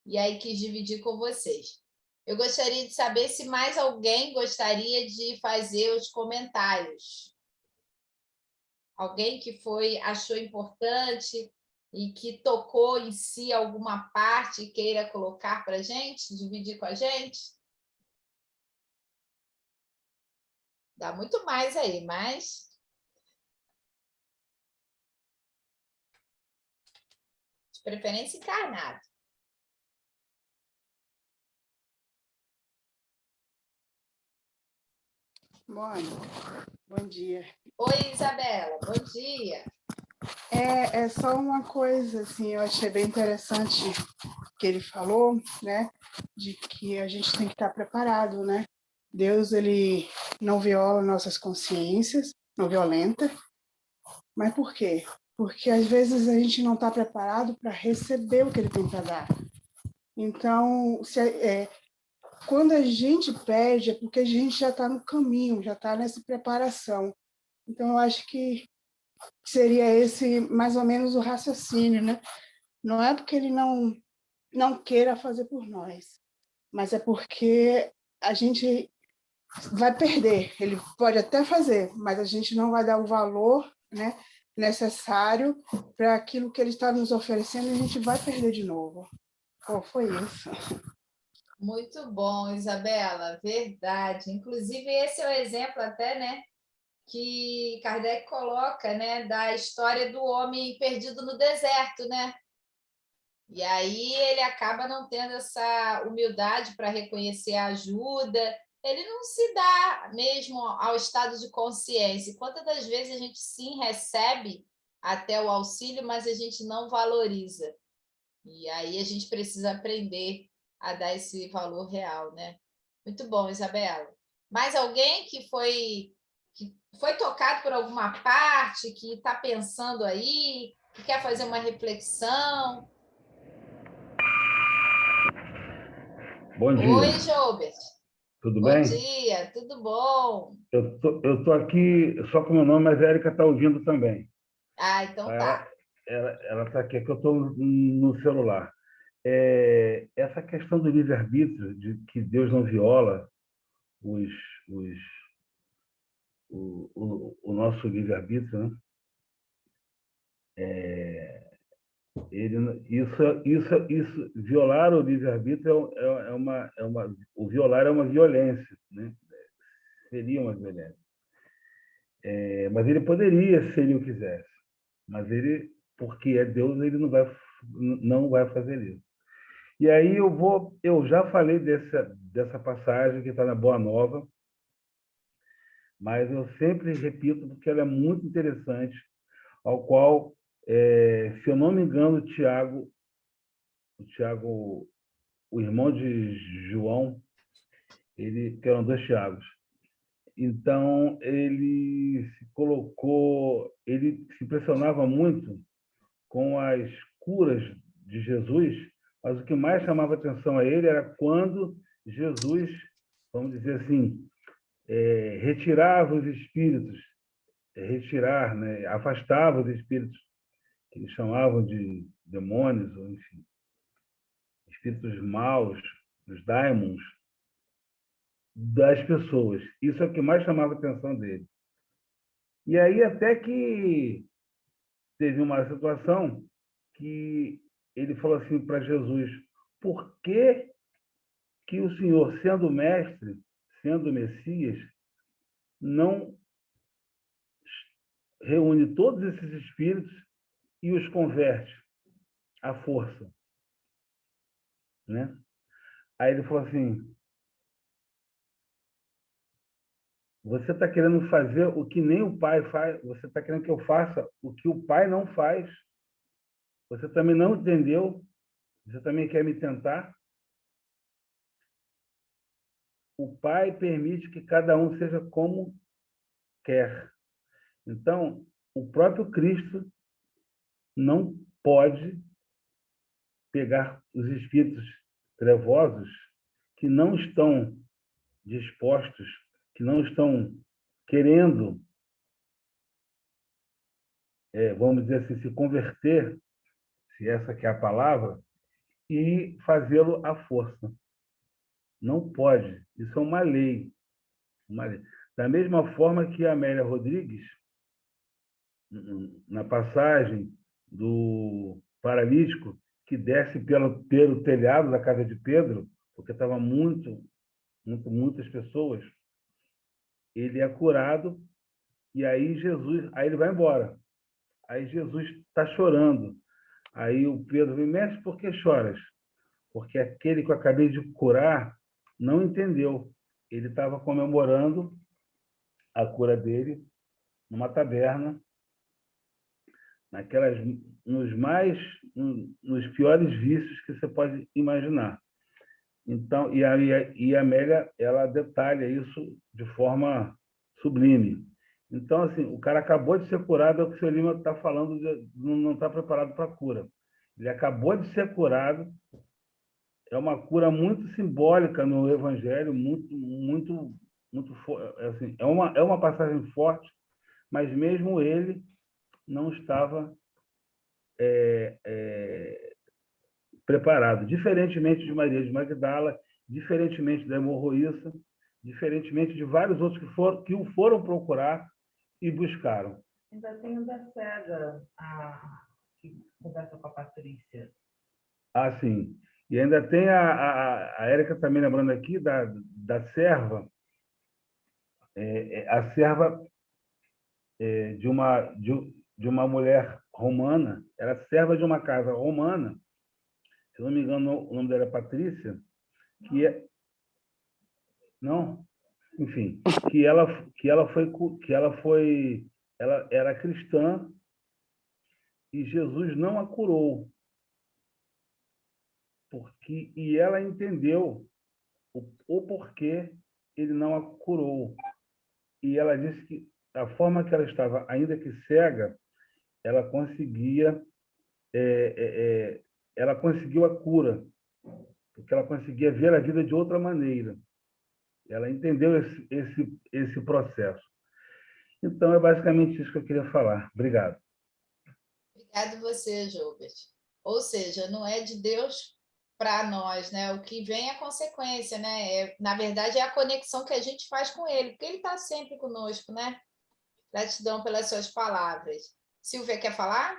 S1: E aí quis dividir com vocês. Eu gostaria de saber se mais alguém gostaria de fazer os comentários. Alguém que achou importante e que tocou em si alguma parte e queira colocar para a gente, dividir com a gente? Dá muito mais aí, mas... de preferência encarnado.
S5: Bom dia.
S1: Oi, Isabela, bom dia.
S5: É só uma coisa, assim, eu achei bem interessante que ele falou, né, de que a gente tem que estar preparado, né? Deus, ele não viola nossas consciências, não violenta. Mas por quê? Porque às vezes a gente não está preparado para receber o que ele tem para dar. Então, quando a gente pede, é porque a gente já está no caminho, já está nessa preparação. Então, eu acho que seria esse mais ou menos o raciocínio, né? Não é porque ele não queira fazer por nós, mas é porque a gente vai perder. Ele pode até fazer, mas a gente não vai dar o valor, né, necessário para aquilo que ele está nos oferecendo e a gente vai perder de novo. Foi isso.
S1: Muito bom, Isabela, verdade. Inclusive, esse é o exemplo até, né, que Kardec coloca, né, da história do homem perdido no deserto, né? E aí ele acaba não tendo essa humildade para reconhecer a ajuda, ele não se dá mesmo ao estado de consciência. Quantas das vezes a gente sim recebe até o auxílio, mas a gente não valoriza. E aí a gente precisa aprender a dar esse valor real, né? Muito bom, Isabela. Mais alguém que foi tocado por alguma parte, que está pensando aí, que quer fazer uma reflexão?
S6: Bom dia.
S1: Oi, Joubert.
S6: Tudo
S1: Bom
S6: bem?
S1: dia, tudo bom?
S6: Eu tô aqui só com o meu nome, mas a Érica está ouvindo também.
S1: Ah, então
S6: Ela
S1: tá.
S6: ela está aqui, é que eu estou no celular. Essa questão do livre-arbítrio, de que Deus não viola os, os, o nosso livre-arbítrio, né? Violar o livre-arbítrio o violar é uma violência, né? Seria uma violência. Mas ele poderia, se ele o quisesse. Mas ele, porque é Deus, ele não vai fazer isso. E aí eu já falei dessa passagem que está na Boa Nova, mas eu sempre repito porque ela é muito interessante, ao qual, se eu não me engano, o Tiago, o irmão de João, que eram dois Tiagos, então ele se impressionava muito com as curas de Jesus, mas o que mais chamava atenção a ele era quando Jesus, vamos dizer assim, retirava os espíritos, né, afastava os espíritos que eles chamavam de demônios, ou enfim, espíritos maus, os daimons, das pessoas. Isso é o que mais chamava a atenção dele. E aí até que teve uma situação que ele falou assim para Jesus: por que o Senhor, sendo mestre, sendo Messias, não reúne todos esses espíritos e os converte à força, né? Aí ele falou assim: você está querendo fazer o que nem o Pai faz, você está querendo que eu faça o que o Pai não faz, você também não entendeu, você também quer me tentar? O Pai permite que cada um seja como quer. Então, o próprio Cristo não pode pegar os espíritos trevosos que não estão dispostos que não estão querendo, vamos dizer assim, se converter, se essa que é a palavra, e fazê-lo à força. Não pode. Isso é uma lei. Uma lei. Da mesma forma que a Amélia Rodrigues, na passagem do paralítico, que desce pelo telhado da casa de Pedro, porque estava muitas pessoas, ele é curado, e aí ele vai embora. Aí Jesus está chorando. Aí o Pedro vem: mestre, por que choras? Porque aquele que eu acabei de curar não entendeu. Ele estava comemorando a cura dele numa taberna, nos piores vícios que você pode imaginar. Então, e a Amélia, ela detalha isso de forma sublime. Então, assim, o cara acabou de ser curado, é o que o seu Lima está falando, não está preparado para a cura. Ele acabou de ser curado, é uma cura muito simbólica no Evangelho, muito, assim, é uma passagem forte, mas mesmo ele não estava preparado, diferentemente de Maria de Magdala, diferentemente da hemorroíça, diferentemente de vários outros que o foram procurar e buscaram.
S7: Ainda tem o da cega, que conversa com a Patrícia.
S6: Ah, sim. E ainda tem a Érica também lembrando aqui da serva, a serva de uma mulher romana, era serva de uma casa romana, se não me engano, o nome dela é Patrícia, não, enfim, ela era cristã e Jesus não a curou, e ela entendeu o porquê ele não a curou. E ela disse que a forma que ela estava, ainda que cega, ela conseguia, ela conseguiu a cura, porque ela conseguia ver a vida de outra maneira. Ela entendeu esse processo. Então, é basicamente isso que eu queria falar. Obrigado.
S1: Obrigado você, Gilbert. Ou seja, não é de Deus para nós, né? O que vem é consequência, né? Na verdade, é a conexão que a gente faz com ele, porque ele está sempre conosco, né? Gratidão pelas suas palavras. Silvia, quer falar?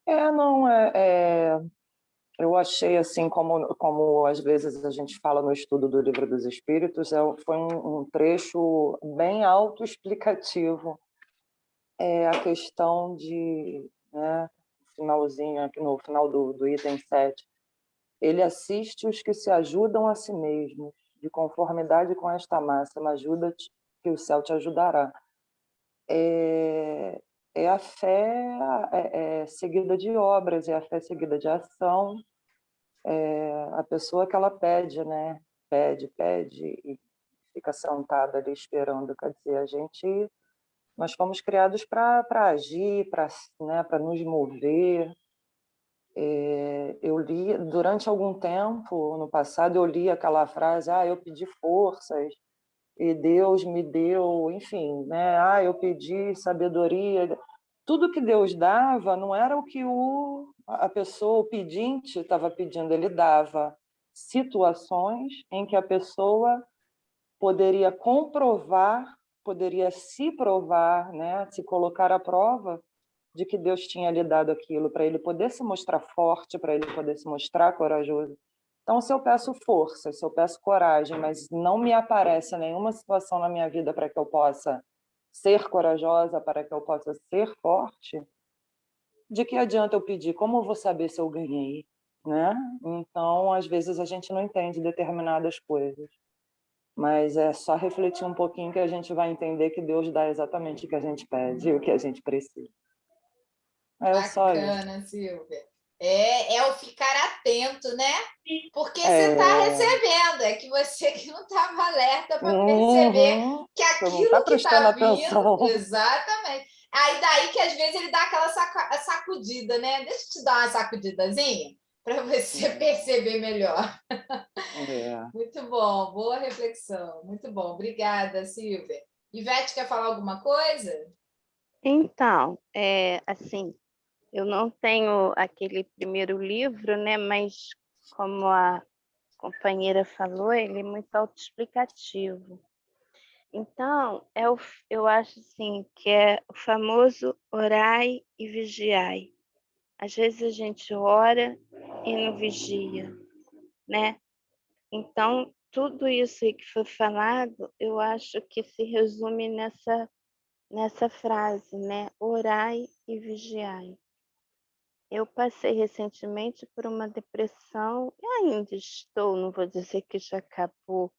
S8: Não, eu achei assim, como às vezes a gente fala no estudo do Livro dos Espíritos, foi um trecho bem autoexplicativo. A questão de, né, finalzinho, aqui no final do item 7, ele assiste os que se ajudam a si mesmos, de conformidade com esta máxima, ajuda-te, que o céu te ajudará. É a fé seguida de obras, é a fé seguida de ação. A pessoa que ela pede, né? Pede e fica sentada ali esperando. Quer dizer, nós fomos criados para agir, né, para nos mover. Eu li, durante algum tempo, no passado, eu li aquela frase: eu pedi forças e Deus me deu, enfim, né? Eu pedi sabedoria. Tudo que Deus dava não era o que a pessoa, o pedinte, estava pedindo. Ele dava situações em que a pessoa poderia comprovar, poderia se provar, né? Se colocar à prova de que Deus tinha lhe dado aquilo, para ele poder se mostrar forte, para ele poder se mostrar corajoso. Então, se eu peço força, se eu peço coragem, mas não me aparece nenhuma situação na minha vida para que eu possa ser corajosa, para que eu possa ser forte, de que adianta eu pedir? Como eu vou saber se eu ganhei? Né? Então, às vezes, a gente não entende determinadas coisas. Mas é só refletir um pouquinho que a gente vai entender que Deus dá exatamente o que a gente pede e o que a gente precisa. Só isso.
S1: Bacana, Silvia. É o ficar atento, né? Porque você está recebendo, é que você que não estava alerta para perceber que aquilo que está vindo... Exatamente. Aí daí que às vezes ele dá aquela sacudida, né? Deixa eu te dar uma sacudidazinha. para você perceber melhor.
S8: É.
S1: Muito bom, boa reflexão. Muito bom. Obrigada, Silvia. Ivete, quer falar alguma coisa?
S9: Então, assim, eu não tenho aquele primeiro livro, né? Mas como a companheira falou, ele é muito autoexplicativo. Então, eu acho assim que é o famoso orai e vigiai. Às vezes a gente ora e não vigia, né? Então, tudo isso aí que foi falado, eu acho que se resume nessa frase, né? Orai e vigiai. Eu passei recentemente por uma depressão, e ainda estou, não vou dizer que já acabou,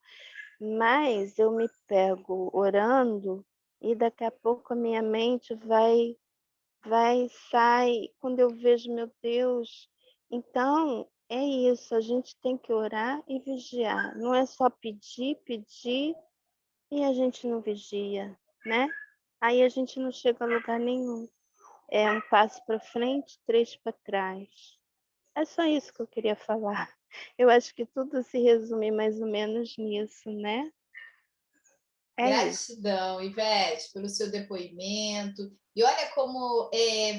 S9: mas eu me pego orando e daqui a pouco a minha mente sai, quando eu vejo, meu Deus. Então, é isso, a gente tem que orar e vigiar. Não é só pedir e a gente não vigia, né? Aí a gente não chega a lugar nenhum. É um passo para frente, 3 para trás. É só isso que eu queria falar. Eu acho que tudo se resume mais ou menos nisso, né? É isso.
S1: Gratidão, Ivete, pelo seu depoimento. E olha como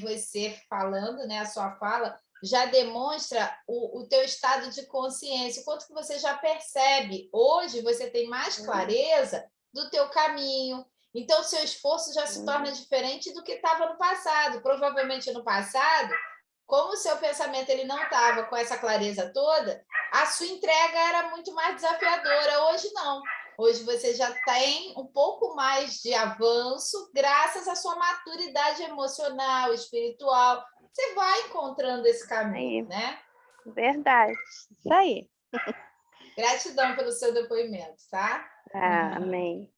S1: você falando, né, a sua fala, já demonstra o teu estado de consciência, o quanto que você já percebe. Hoje você tem mais clareza do teu caminho. Então, o seu esforço já se torna diferente do que estava no passado. Provavelmente no passado, como o seu pensamento ele não estava com essa clareza toda, a sua entrega era muito mais desafiadora. Hoje não. Hoje você já tem um pouco mais de avanço graças à sua maturidade emocional, espiritual. Você vai encontrando esse caminho, né?
S9: Verdade. Isso aí.
S1: Gratidão pelo seu depoimento, tá?
S9: Amém.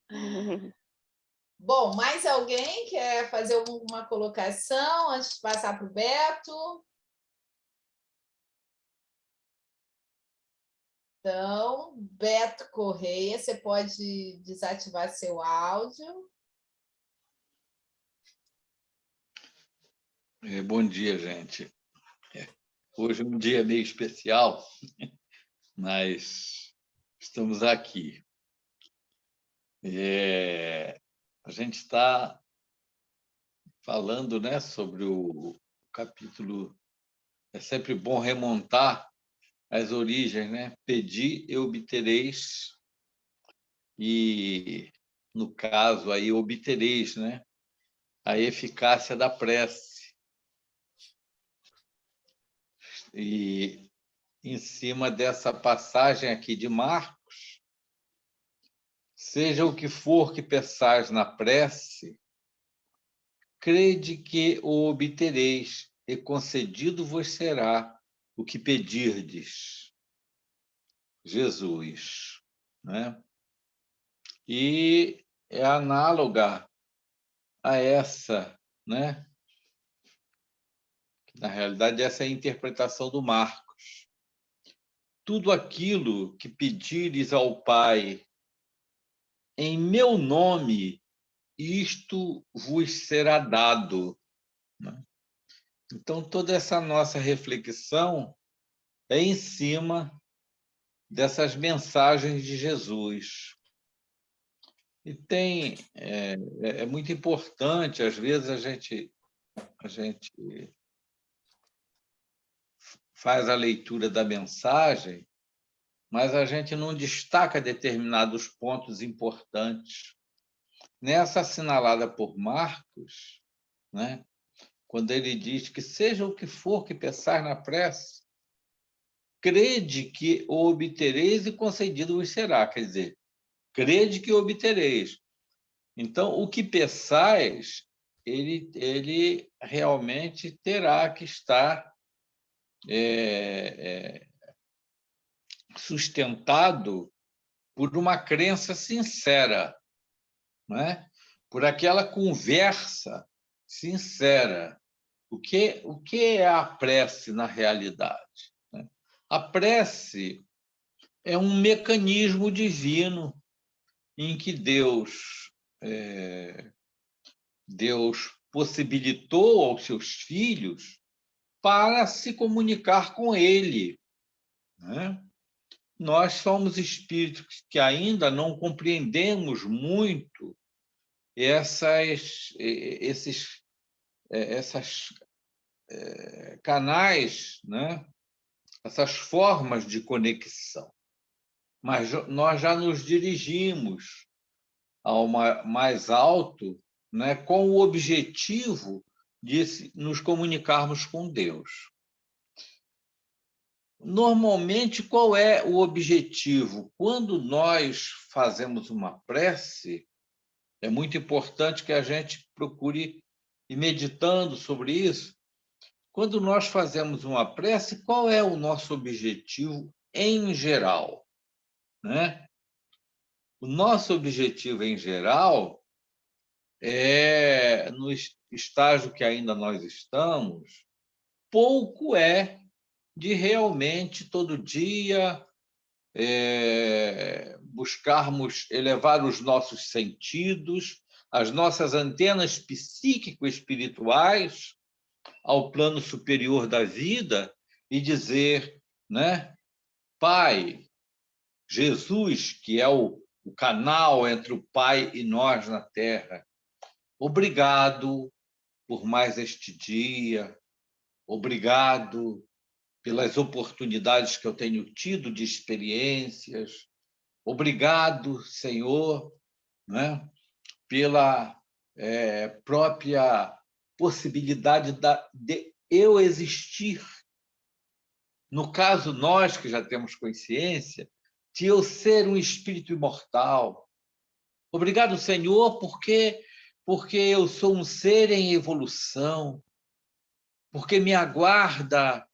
S1: Bom, mais alguém quer fazer alguma colocação antes de passar para o Beto? Então, Beto Correia, você pode desativar seu áudio.
S10: Bom dia, gente. Hoje é um dia meio especial, mas estamos aqui. A gente está falando, né, sobre o capítulo. É sempre bom remontar as origens, né? Pedi e obtereis, e no caso aí obtereis, né? A eficácia da prece. E em cima dessa passagem aqui de Marcos, seja o que for que peçais na prece, crede que o obtereis, e concedido vos será o que pedirdes. Jesus, né? E é análoga a essa, né? Na realidade, essa é a interpretação do Marcos. Tudo aquilo que pedires ao Pai em meu nome, isto vos será dado. Então, toda essa nossa reflexão é em cima dessas mensagens de Jesus. E é muito importante, às vezes, a gente faz a leitura da mensagem, mas a gente não destaca determinados pontos importantes. Nessa assinalada por Marcos, né, quando ele diz que seja o que for que pensar na prece, crede que o obtereis e concedido vos será. Quer dizer, crede que o obtereis. Então, o que peçais, ele realmente terá que estar sustentado por uma crença sincera, né? Por aquela conversa sincera. O que é a prece na realidade? A prece é um mecanismo divino em que Deus possibilitou aos seus filhos para se comunicar com Ele, né? Nós somos espíritos que ainda não compreendemos muito esses canais, né? Essas formas de conexão. Mas nós já nos dirigimos ao mais alto, né? Com o objetivo de nos comunicarmos com Deus. Normalmente, qual é o objetivo? Quando nós fazemos uma prece, é muito importante que a gente procure ir meditando sobre isso. Quando nós fazemos uma prece, qual é o nosso objetivo em geral, né? O nosso objetivo em geral é, no estágio que ainda nós estamos, pouco é de realmente todo dia buscarmos elevar os nossos sentidos, as nossas antenas psíquico-espirituais ao plano superior da vida e dizer, né, Pai, Jesus, que é o canal entre o Pai e nós na Terra, obrigado por mais este dia, obrigado pelas oportunidades que eu tenho tido de experiências. Obrigado, Senhor, né, pela própria possibilidade de eu existir. No caso, nós que já temos consciência, de eu ser um espírito imortal. Obrigado, Senhor, porque eu sou um ser em evolução, porque me aguarda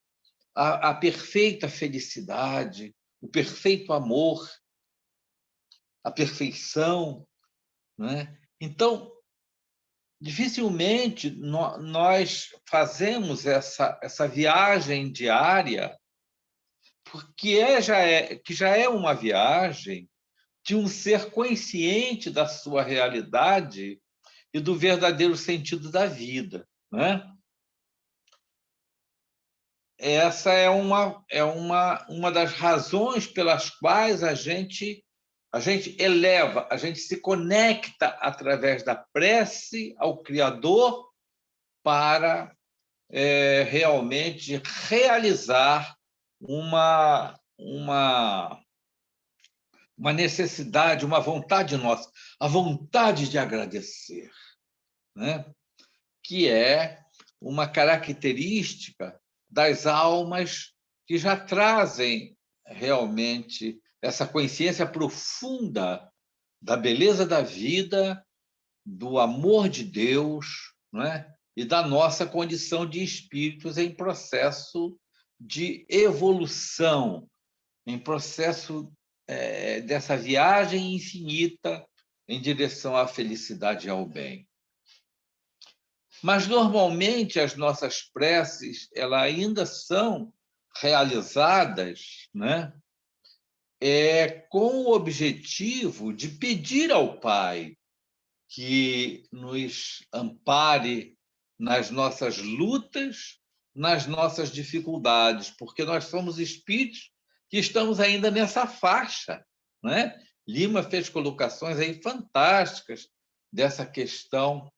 S10: a perfeita felicidade, o perfeito amor, a perfeição, né? Então, dificilmente nós fazemos essa viagem diária, porque já é uma viagem de um ser consciente da sua realidade e do verdadeiro sentido da vida, né? Essa é uma das razões pelas quais a gente eleva, a gente se conecta através da prece ao Criador para realmente realizar uma necessidade, uma vontade nossa, a vontade de agradecer, né? Que é uma característica das almas que já trazem realmente essa consciência profunda da beleza da vida, do amor de Deus, né? E da nossa condição de espíritos em processo de evolução, em processo dessa viagem infinita em direção à felicidade e ao bem. Mas, normalmente, as nossas preces elas ainda são realizadas, né, com o objetivo de pedir ao Pai que nos ampare nas nossas lutas, nas nossas dificuldades, porque nós somos espíritos que estamos ainda nessa faixa, né? Lima fez colocações aí fantásticas dessa questão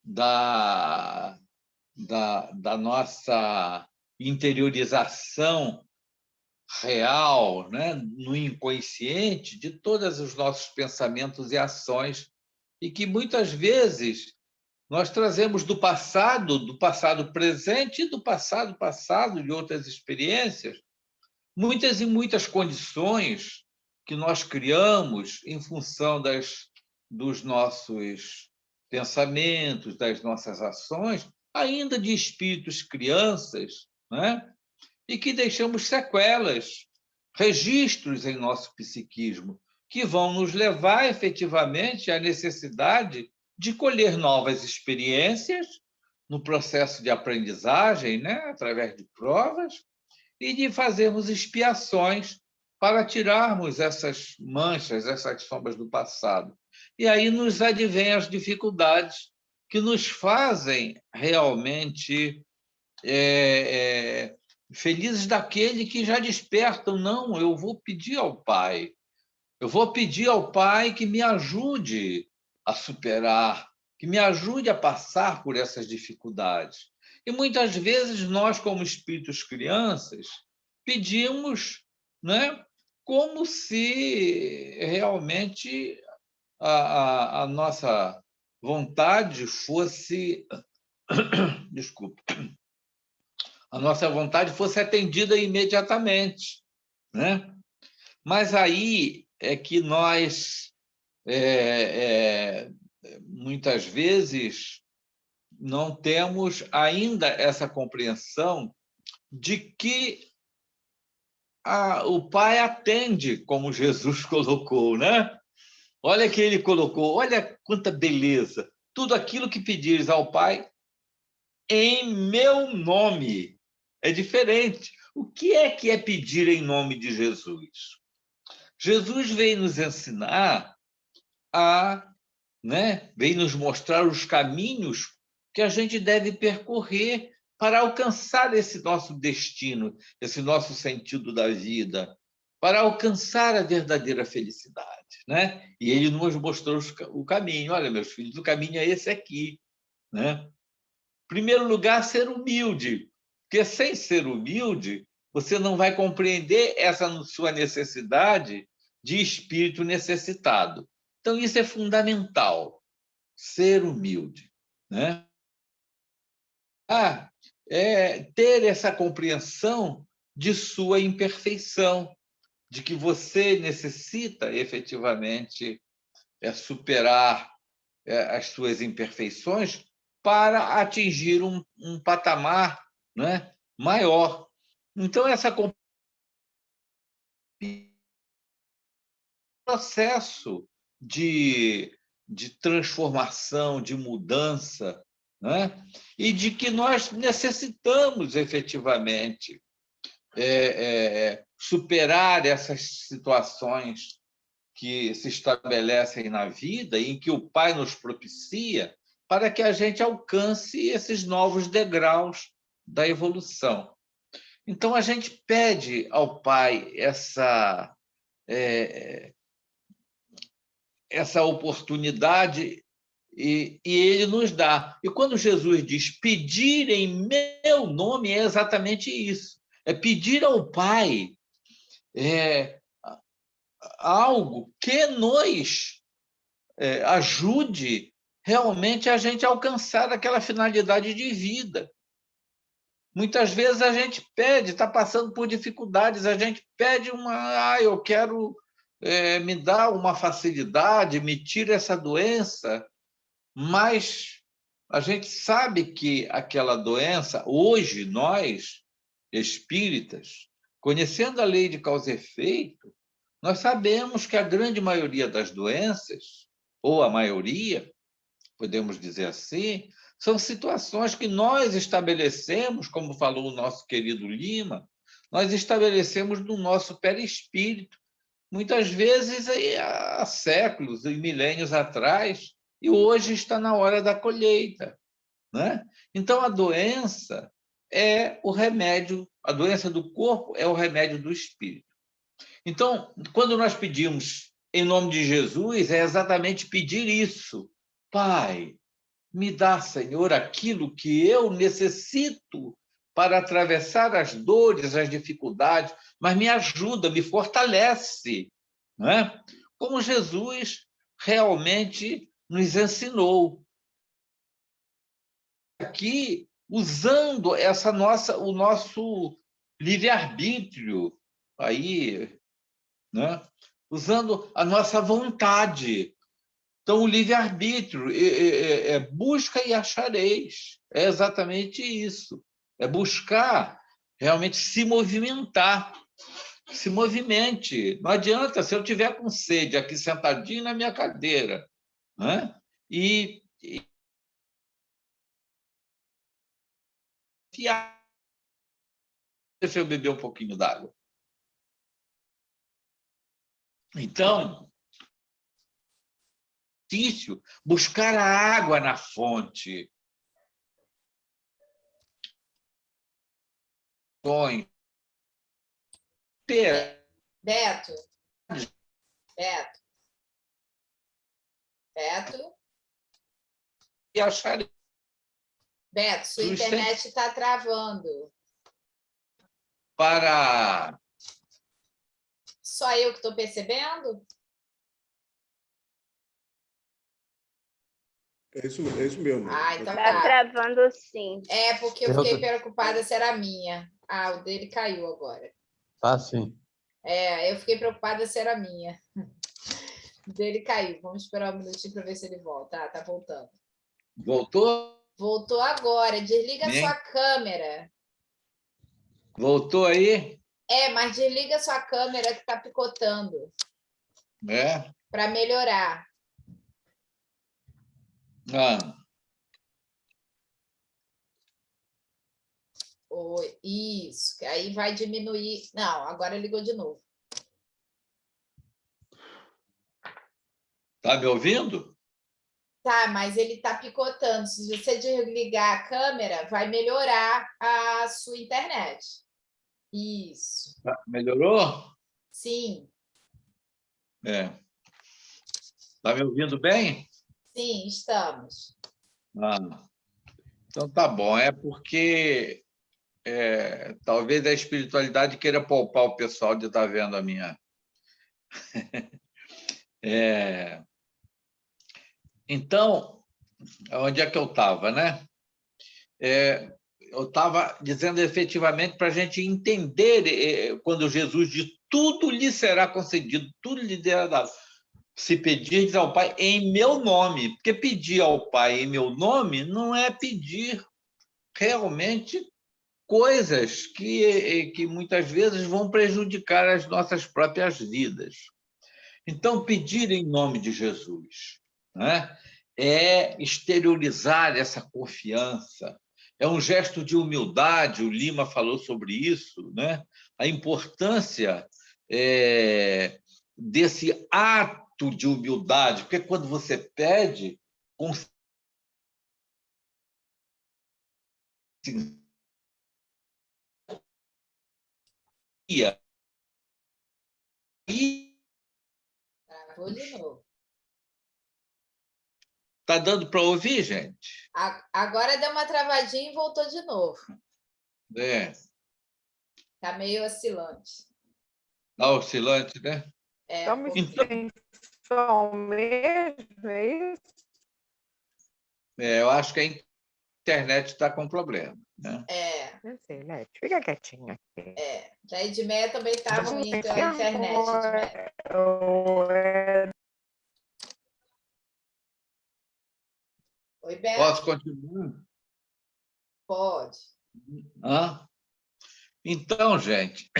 S10: da nossa interiorização real, né, no inconsciente, de todos os nossos pensamentos e ações, e que muitas vezes nós trazemos do passado presente e do passado de outras experiências, muitas e muitas condições que nós criamos em função dos nossos pensamentos, das nossas ações, ainda de espíritos crianças, né? E que deixamos sequelas, registros em nosso psiquismo, que vão nos levar efetivamente à necessidade de colher novas experiências no processo de aprendizagem, né? Através de provas, e de fazermos expiações para tirarmos essas manchas, essas sombras do passado. E aí nos advêm as dificuldades que nos fazem realmente felizes daquele que já despertam. Não, eu vou pedir ao Pai. Eu vou pedir ao Pai que me ajude a superar, que me ajude a passar por essas dificuldades. E muitas vezes nós, como espíritos crianças, pedimos, né, como se realmente a nossa vontade fosse... Desculpe. A nossa vontade fosse atendida imediatamente, né? Mas aí é que nós, muitas vezes, não temos ainda essa compreensão de que o Pai atende, como Jesus colocou, né? Olha que ele colocou, olha quanta beleza. Tudo aquilo que pedires ao Pai em meu nome. É diferente. O que é pedir em nome de Jesus? Jesus veio nos ensinar veio nos mostrar os caminhos que a gente deve percorrer para alcançar esse nosso destino, esse nosso sentido da vida, para alcançar a verdadeira felicidade, né? E ele nos mostrou o caminho. Olha, meus filhos, o caminho é esse aqui, né? Em primeiro lugar, ser humilde, porque sem ser humilde, você não vai compreender essa sua necessidade de espírito necessitado. Então, isso é fundamental, ser humilde, né? Ter essa compreensão de sua imperfeição, de que você necessita efetivamente superar as suas imperfeições para atingir um patamar, né, maior. Então, esse processo de transformação, de mudança, né, e de que nós necessitamos efetivamente superar essas situações que se estabelecem na vida e em que o Pai nos propicia para que a gente alcance esses novos degraus da evolução. Então, a gente pede ao Pai essa oportunidade e ele nos dá. E quando Jesus diz pedir em meu nome, é exatamente isso. É pedir ao Pai algo que nos ajude realmente a gente alcançar aquela finalidade de vida. Muitas vezes a gente pede, está passando por dificuldades, a gente pede eu quero me dar uma facilidade, me tira essa doença, mas a gente sabe que aquela doença, hoje nós, espíritas, conhecendo a lei de causa e efeito, nós sabemos que a grande maioria das doenças, ou a maioria, podemos dizer assim, são situações que nós estabelecemos, como falou o nosso querido Lima, nós estabelecemos no nosso perispírito, muitas vezes há séculos e milênios atrás, e hoje está na hora da colheita, né? Então, a doença é o remédio, a doença do corpo é o remédio do espírito. Então, quando nós pedimos em nome de Jesus, é exatamente pedir isso. Pai, me dá, Senhor, aquilo que eu necessito para atravessar as dores, as dificuldades, mas me ajuda, me fortalece, não é? Como Jesus realmente nos ensinou. Aqui, usando o nosso livre-arbítrio, aí, né? Usando a nossa vontade. Então, o livre-arbítrio é busca e achareis. É exatamente isso. É buscar realmente se movimentar. Se movimente. Não adianta, se eu tiver com sede aqui sentadinho na minha cadeira, né? Deixa eu beber um pouquinho d'água. Então, buscar a água na fonte. sonhos.
S1: Beto.
S10: E acharei.
S1: Beto, sua internet está travando.
S10: Para...
S1: Só eu que estou percebendo?
S11: É isso mesmo.
S1: Ah, então
S9: tá travando sim.
S1: É, porque eu fiquei preocupada se era a minha. Ah, o dele caiu agora.
S2: Ah, sim.
S1: É, eu fiquei preocupada se era a minha. O dele caiu. Vamos esperar um minutinho para ver se ele volta. Ah, tá voltando.
S10: Voltou?
S1: Voltou agora. Desliga a sua câmera.
S10: Voltou aí?
S1: É, mas desliga a sua câmera que está picotando.
S10: É?
S1: Para melhorar. Isso, que aí vai diminuir. Não, agora ligou de novo.
S10: Tá me ouvindo?
S1: Tá, mas ele tá picotando. Se você desligar a câmera, vai melhorar a sua internet. Isso.
S10: Melhorou?
S1: Sim.
S10: Tá me ouvindo bem?
S1: Sim, estamos.
S10: Então tá bom. É porque talvez a espiritualidade queira poupar o pessoal de estar vendo a minha. Então, onde é que eu estava, né? Eu estava dizendo efetivamente para a gente entender quando Jesus diz: tudo lhe será concedido, tudo lhe será dado. Se pedirdes ao Pai em meu nome, porque pedir ao Pai em meu nome não é pedir realmente coisas que muitas vezes vão prejudicar as nossas próprias vidas. Então, pedir em nome de Jesus, né, é exteriorizar essa confiança, é um gesto de humildade. O Lima falou sobre isso, né? A importância desse ato de humildade, porque quando você pede com
S1: Travou de novo.
S10: Tá dando para ouvir, gente?
S1: Agora deu uma travadinha e voltou de novo. Tá meio oscilante.
S10: Tá oscilante, né?
S8: Estamos sem som mesmo, é isso?
S10: Eu acho que a internet está com problema, né?
S8: Não sei, Lete, fica quietinha aqui.
S1: Da Edmeia também está ruim a internet, Oi, Beto.
S10: Posso continuar?
S1: Pode.
S10: Então, gente,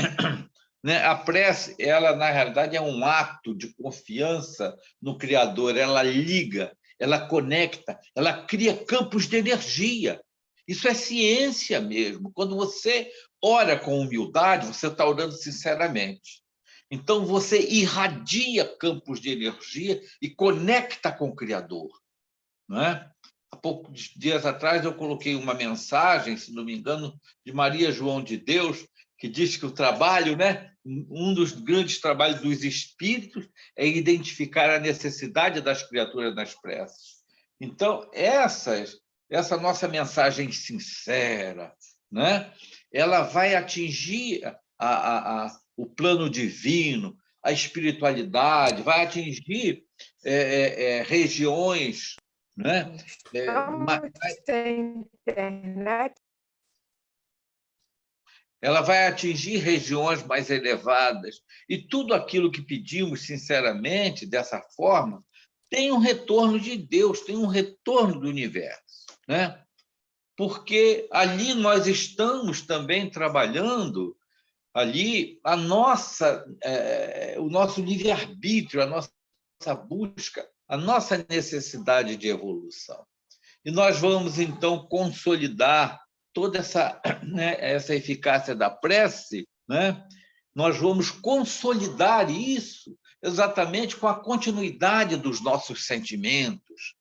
S10: né, a prece, ela, na realidade, é um ato de confiança no Criador. Ela liga, ela conecta, ela cria campos de energia. Isso é ciência mesmo. Quando você ora com humildade, você está orando sinceramente. Então, você irradia campos de energia e conecta com o Criador. Não é? Há poucos dias atrás, eu coloquei uma mensagem, se não me engano, de Maria João de Deus, que diz que o trabalho, né, um dos grandes trabalhos dos espíritos é identificar a necessidade das criaturas nas preces. Então, essa nossa mensagem sincera, né, ela vai atingir o plano divino, a espiritualidade, vai atingir regiões, né?
S8: Sem internet.
S10: Ela vai atingir regiões mais elevadas. E tudo aquilo que pedimos sinceramente, dessa forma, tem um retorno de Deus, tem um retorno do universo, né? Porque ali nós estamos também trabalhando ali o nosso livre-arbítrio, a nossa busca, a nossa necessidade de evolução. E nós vamos, então, consolidar toda essa eficácia da prece, né? Nós vamos consolidar isso exatamente com a continuidade dos nossos sentimentos,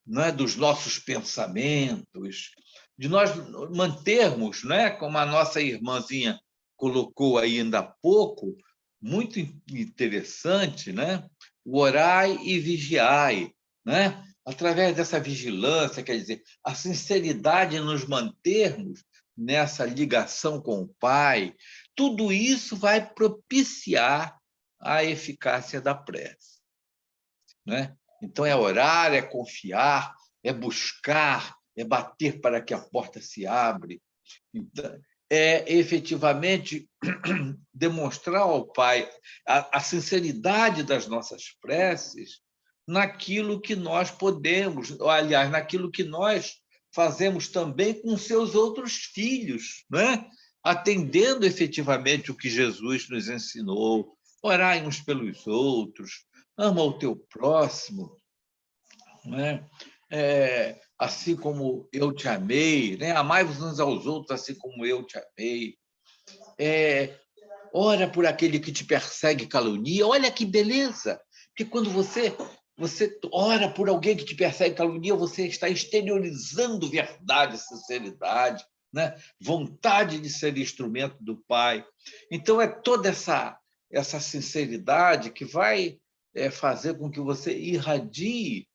S10: né? Dos nossos pensamentos, de nós mantermos, né, como a nossa irmãzinha colocou ainda há pouco, muito interessante, né? O orai e vigiai, né? Através dessa vigilância, quer dizer, a sinceridade em nos mantermos nessa ligação com o Pai, tudo isso vai propiciar a eficácia da prece, né? Então, é orar, é confiar, é buscar, é bater para que a porta se abra. Então, é efetivamente demonstrar ao Pai a sinceridade das nossas preces naquilo que nós podemos, ou, aliás, naquilo que nós fazemos também com seus outros filhos, né? Atendendo efetivamente o que Jesus nos ensinou, orai uns pelos outros, ama o teu próximo, né? Assim como eu te amei, né? Amai-vos uns aos outros assim como eu te amei. Ora por aquele que te persegue e calunia. Olha que beleza! Porque quando você ora por alguém que te persegue e calunia, você está exteriorizando verdade, sinceridade, né? Vontade de ser instrumento do Pai. Então, é toda essa sinceridade que vai fazer com que você irradie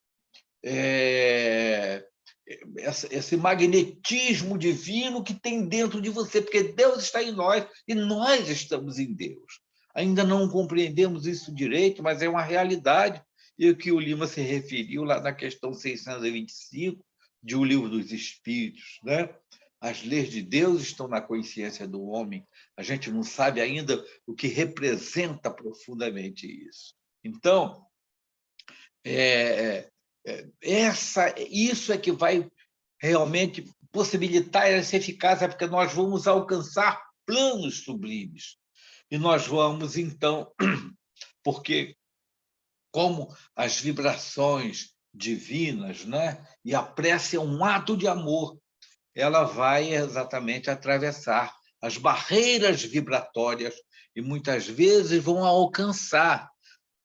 S10: esse magnetismo divino que tem dentro de você, porque Deus está em nós e nós estamos em Deus. Ainda não compreendemos isso direito, mas é uma realidade, e o que o Lima se referiu lá na questão 625 de O Livro dos Espíritos, né? As leis de Deus estão na consciência do homem. A gente não sabe ainda o que representa profundamente isso. Então, isso é que vai realmente possibilitar essa eficácia, porque nós vamos alcançar planos sublimes. E nós vamos, então, porque como as vibrações divinas, né? E a prece é um ato de amor, ela vai exatamente atravessar as barreiras vibratórias e muitas vezes vão alcançar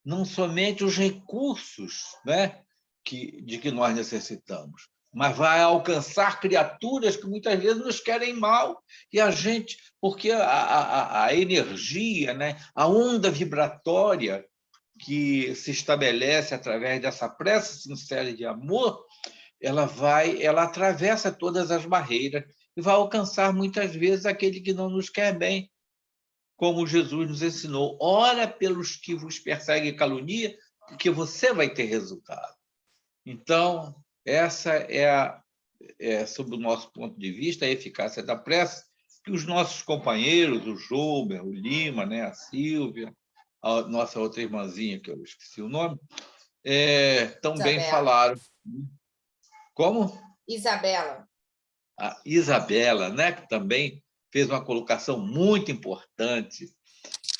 S10: não somente os recursos, né, de que nós necessitamos, mas vai alcançar criaturas que muitas vezes nos querem mal, e a gente, porque a energia, né, a onda vibratória que se estabelece através dessa prece sincera de amor, ela atravessa todas as barreiras e vai alcançar muitas vezes aquele que não nos quer bem, como Jesus nos ensinou. Ora pelos que vos perseguem e caluniam, porque você vai ter resultado. Então, essa sob o nosso ponto de vista, a eficácia da prece, que os nossos companheiros, o Jober, o Lima, né, a Silvia, a nossa outra irmãzinha, que eu esqueci o nome, também falaram. Como?
S1: Isabela.
S10: A Isabela, né, que também fez uma colocação muito importante.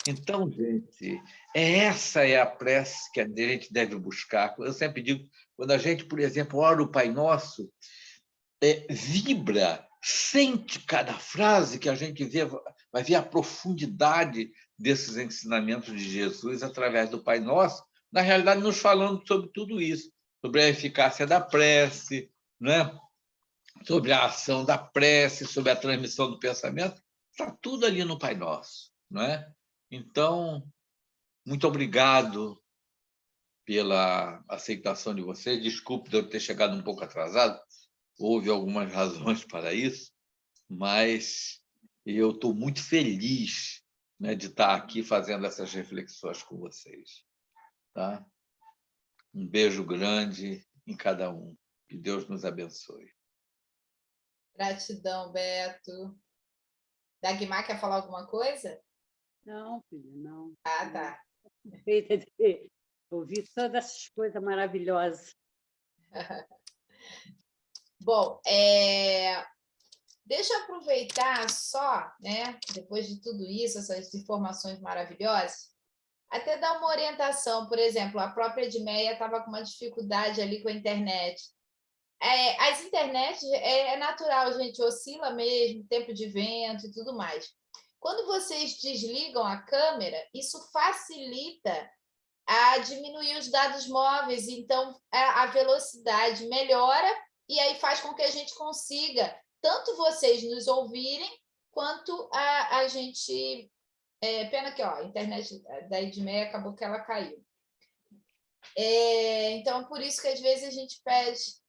S10: Então, gente, essa é a prece que a gente deve buscar. Eu sempre digo, quando a gente, por exemplo, ora o Pai Nosso, vibra, sente cada frase que a gente vê, vai ver a profundidade desses ensinamentos de Jesus através do Pai Nosso, na realidade, nos falando sobre tudo isso, sobre a eficácia da prece, né? Sobre a ação da prece, sobre a transmissão do pensamento, está tudo ali no Pai Nosso, não é? Então, muito obrigado pela aceitação de vocês. Desculpe de eu ter chegado um pouco atrasado, houve algumas razões para isso, mas eu estou muito feliz, né, de estar aqui fazendo essas reflexões com vocês. Tá? Um beijo grande em cada um. Que Deus nos abençoe.
S1: Gratidão, Beto. Dagmar, quer falar alguma coisa?
S11: Não, filha, não.
S1: Ah, tá.
S11: Feita de ouvir todas essas coisas maravilhosas.
S1: Bom, deixa eu aproveitar só, né, depois de tudo isso, essas informações maravilhosas, até dar uma orientação. Por exemplo, a própria Edmeia estava com uma dificuldade ali com a internet. As internets é natural, gente, oscila mesmo, tempo de vento e tudo mais. Quando vocês desligam a câmera, isso facilita a diminuir os dados móveis, então a velocidade melhora e aí faz com que a gente consiga tanto vocês nos ouvirem, quanto a gente... pena que a internet da Edmeia acabou que ela caiu. Então, por isso que às vezes a gente pede,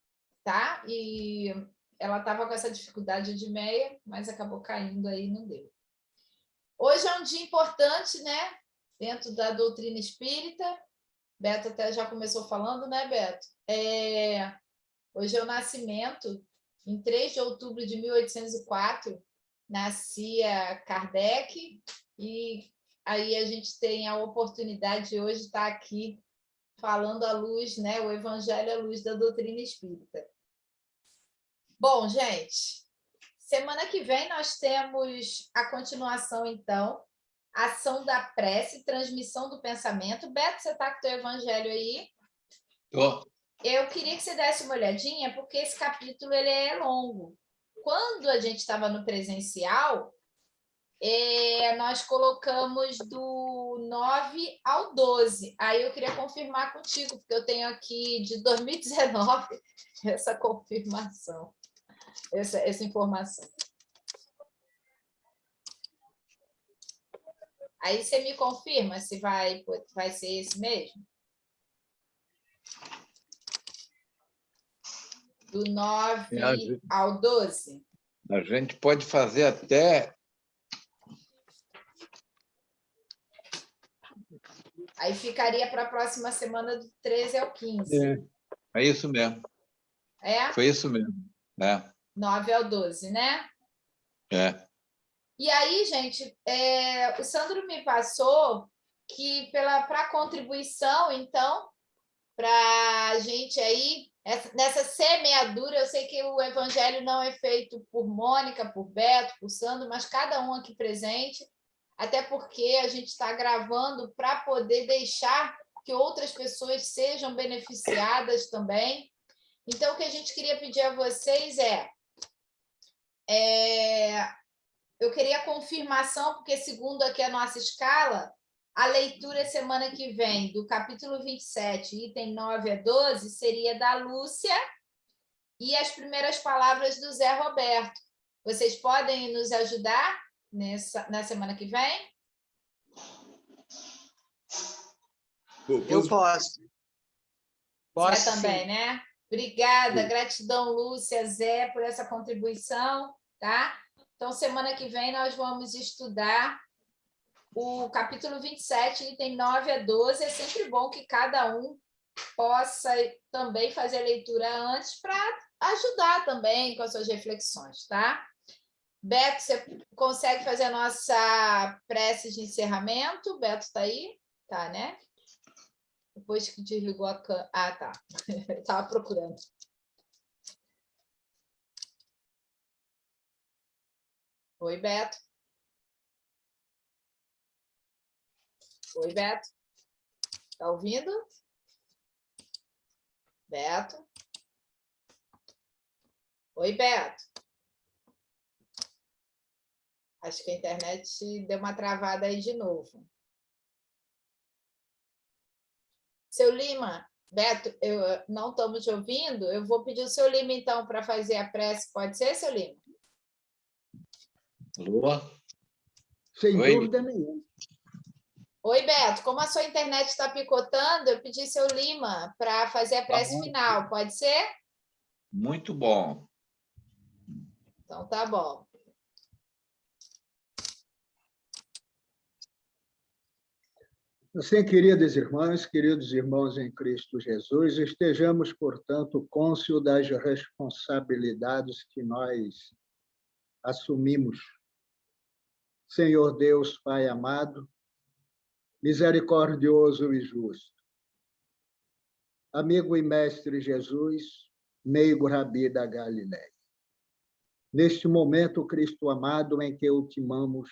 S1: tá? E ela estava com essa dificuldade de Edmeia, mas acabou caindo aí, não deu. Hoje é um dia importante, né? Dentro da doutrina espírita. Beto até já começou falando, né, Beto? Hoje é o nascimento, em 3 de outubro de 1804, nascia Kardec, e aí a gente tem a oportunidade de hoje estar aqui falando à luz, né, o Evangelho à luz da doutrina espírita. Bom, gente, semana que vem nós temos a continuação, então, ação da prece, transmissão do pensamento. Beto, você está com o teu Evangelho aí?
S10: Tô.
S1: Eu queria que você desse uma olhadinha, porque esse capítulo ele é longo. Quando a gente estava no presencial, nós colocamos do 9 ao 12. Aí eu queria confirmar contigo, porque eu tenho aqui de 2019 essa confirmação, essa informação. Aí você me confirma se vai ser esse mesmo? Do 9 ao 12?
S10: A gente pode fazer até...
S1: Aí ficaria para a próxima semana do 13 ao 15.
S10: É isso mesmo. Foi isso mesmo.
S1: 9 ao 12, né? E aí, gente, o Sandro me passou que para contribuição, então, para a gente aí, nessa semeadura, eu sei que o evangelho não é feito por Mônica, por Beto, por Sandro, mas cada um aqui presente, até porque a gente está gravando para poder deixar que outras pessoas sejam beneficiadas também. Então, o que a gente queria pedir a vocês eu queria a confirmação, porque segundo aqui a nossa escala, a leitura semana que vem do capítulo 27, item 9 a 12, seria da Lúcia e as primeiras palavras do Zé Roberto. Vocês podem nos ajudar na semana que vem?
S12: Eu posso.
S1: Zé também, né? Obrigada, gratidão, Lúcia, Zé, por essa contribuição, tá? Então, semana que vem nós vamos estudar o capítulo 27, item 9 a 12. É sempre bom que cada um possa também fazer a leitura antes para ajudar também com as suas reflexões, tá? Beto, você consegue fazer a nossa prece de encerramento? Beto está aí? Tá, né? Depois que desligou a câmera... Ah, tá. Eu estava procurando. Oi, Beto. Oi, Beto. Está ouvindo? Beto? Oi, Beto. Acho que a internet deu uma travada aí de novo. Seu Lima, Beto, não estamos te ouvindo. Eu vou pedir o seu Lima, então, para fazer a prece. Pode ser, seu Lima?
S10: Alô?
S4: Sem dúvida nenhuma.
S1: Oi, Beto. Como a sua internet está picotando, eu pedi seu Lima para fazer a prece final. Pode ser?
S10: Muito bom.
S1: Então, tá bom.
S4: Assim, queridas irmãs, queridos irmãos em Cristo Jesus, estejamos, portanto, cônscios das responsabilidades que nós assumimos. Senhor Deus, Pai amado, misericordioso e justo, amigo e mestre Jesus, meigo Rabi da Galileia. Neste momento, Cristo amado, em que ultimamos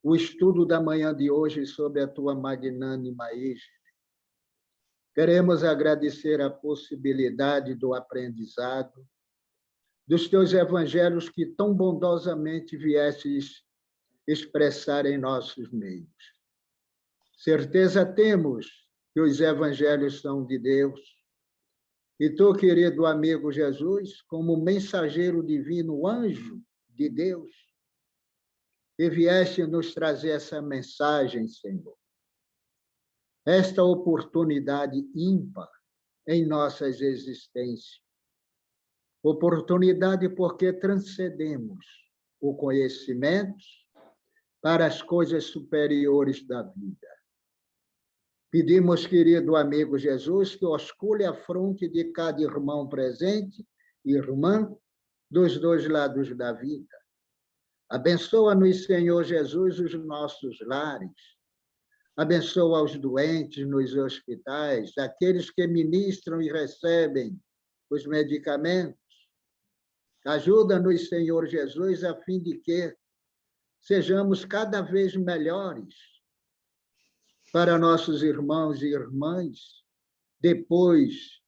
S4: o estudo da manhã de hoje sobre a tua magnânima ígine, queremos agradecer a possibilidade do aprendizado dos teus evangelhos que tão bondosamente viestes expressar em nossos meios. Certeza temos que os evangelhos são de Deus, E tu, querido amigo Jesus, como mensageiro divino, anjo de Deus, que vieste nos trazer essa mensagem, Senhor. Esta oportunidade ímpar em nossas existências. Oportunidade porque transcendemos o conhecimento para as coisas superiores da vida. Pedimos, querido amigo Jesus, que oscule a fronte de cada irmão presente e irmã dos dois lados da vida. Abençoa-nos, Senhor Jesus, os nossos lares. Abençoa os doentes nos hospitais, aqueles que ministram e recebem os medicamentos. Ajuda-nos, Senhor Jesus, a fim de que sejamos cada vez melhores para nossos irmãos e irmãs, depois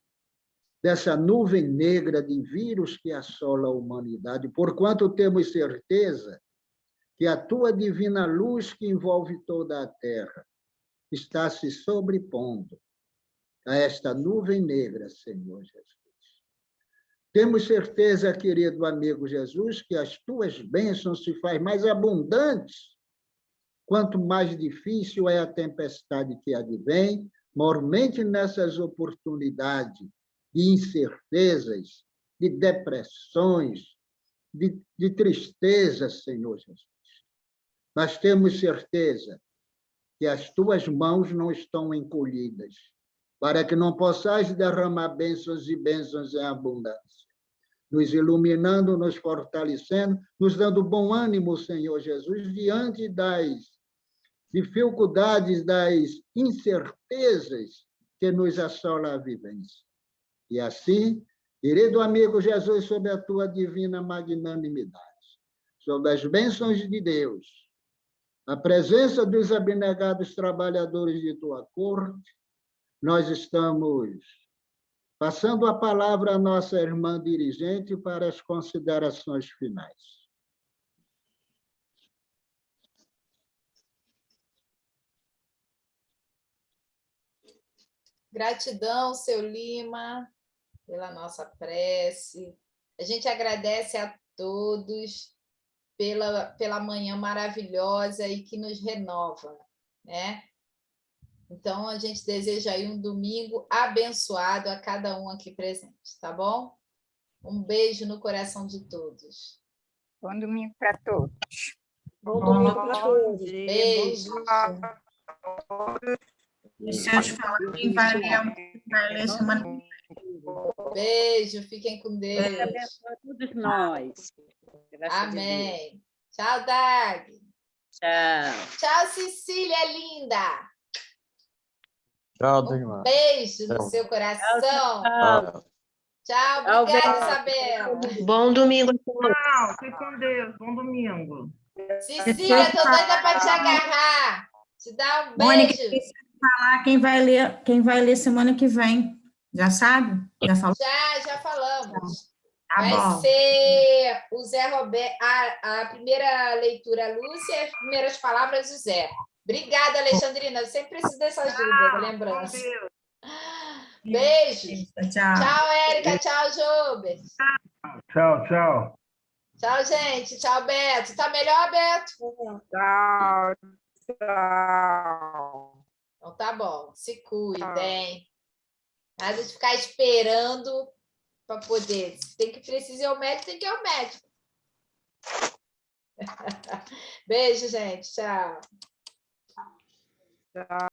S4: dessa nuvem negra de vírus que assola a humanidade, porquanto temos certeza que a tua divina luz que envolve toda a terra está se sobrepondo a esta nuvem negra, Senhor Jesus. Temos certeza, querido amigo Jesus, que as tuas bênçãos se fazem mais abundantes quanto mais difícil é a tempestade que advém, mormente nessas oportunidades de incertezas, de depressões, de tristezas, Senhor Jesus. Mas temos certeza que as tuas mãos não estão encolhidas, para que não possais derramar bênçãos e bênçãos em abundância, nos iluminando, nos fortalecendo, nos dando bom ânimo, Senhor Jesus, diante das dificuldades, das incertezas que nos assola a vivência. E assim, querido amigo Jesus, sob a tua divina magnanimidade, sob as bênçãos de Deus, a presença dos abnegados trabalhadores de tua corte, nós estamos passando a palavra à nossa irmã dirigente para as considerações finais.
S1: Gratidão, seu Lima, pela nossa prece. A gente agradece a todos pela manhã maravilhosa e que nos renova, né? Então, a gente deseja aí um domingo abençoado a cada um aqui presente, tá bom? Um beijo no coração de todos.
S13: Bom domingo para todos.
S11: Bom domingo para todos.
S1: Beijos.
S13: Deixa eu te falar quem vai ler semana que vem.
S1: Beijo, fiquem com Deus.
S11: Deus abençoe todos nós.
S1: Amém. Tchau, Dag.
S11: Tchau.
S1: Tchau, Cecília linda.
S2: Tchau, Dagmar.
S1: Beijo no seu coração. Tchau, obrigada, Isabela.
S3: Bom domingo.
S7: Tchau, fique com Deus. Bom domingo.
S1: Cecília, estou doida para te agarrar. Te dar um
S13: Mônica,
S1: beijo.
S13: falar quem vai ler semana que vem. Já sabe? Já falou?
S1: Já falamos.
S13: Tá
S1: Vai
S13: bom.
S1: ser o Zé Roberto, a primeira leitura, a Lúcia, e as primeiras palavras, o Zé. Obrigada, Alexandrina. Eu sempre preciso dessa ajuda, lembrança. Beijos.
S13: Tchau.
S1: Tchau, Érica. Tchau, Jober.
S6: Tchau, tchau.
S1: Tchau, gente. Tchau, Beto. Tá melhor, Beto?
S13: Tchau.
S1: Então tá bom. Se cuidem. Nada de ficar esperando para poder. Tem que precisar ir ao médico, tem que ir ao médico. Beijo, gente. Tchau.
S13: Tchau.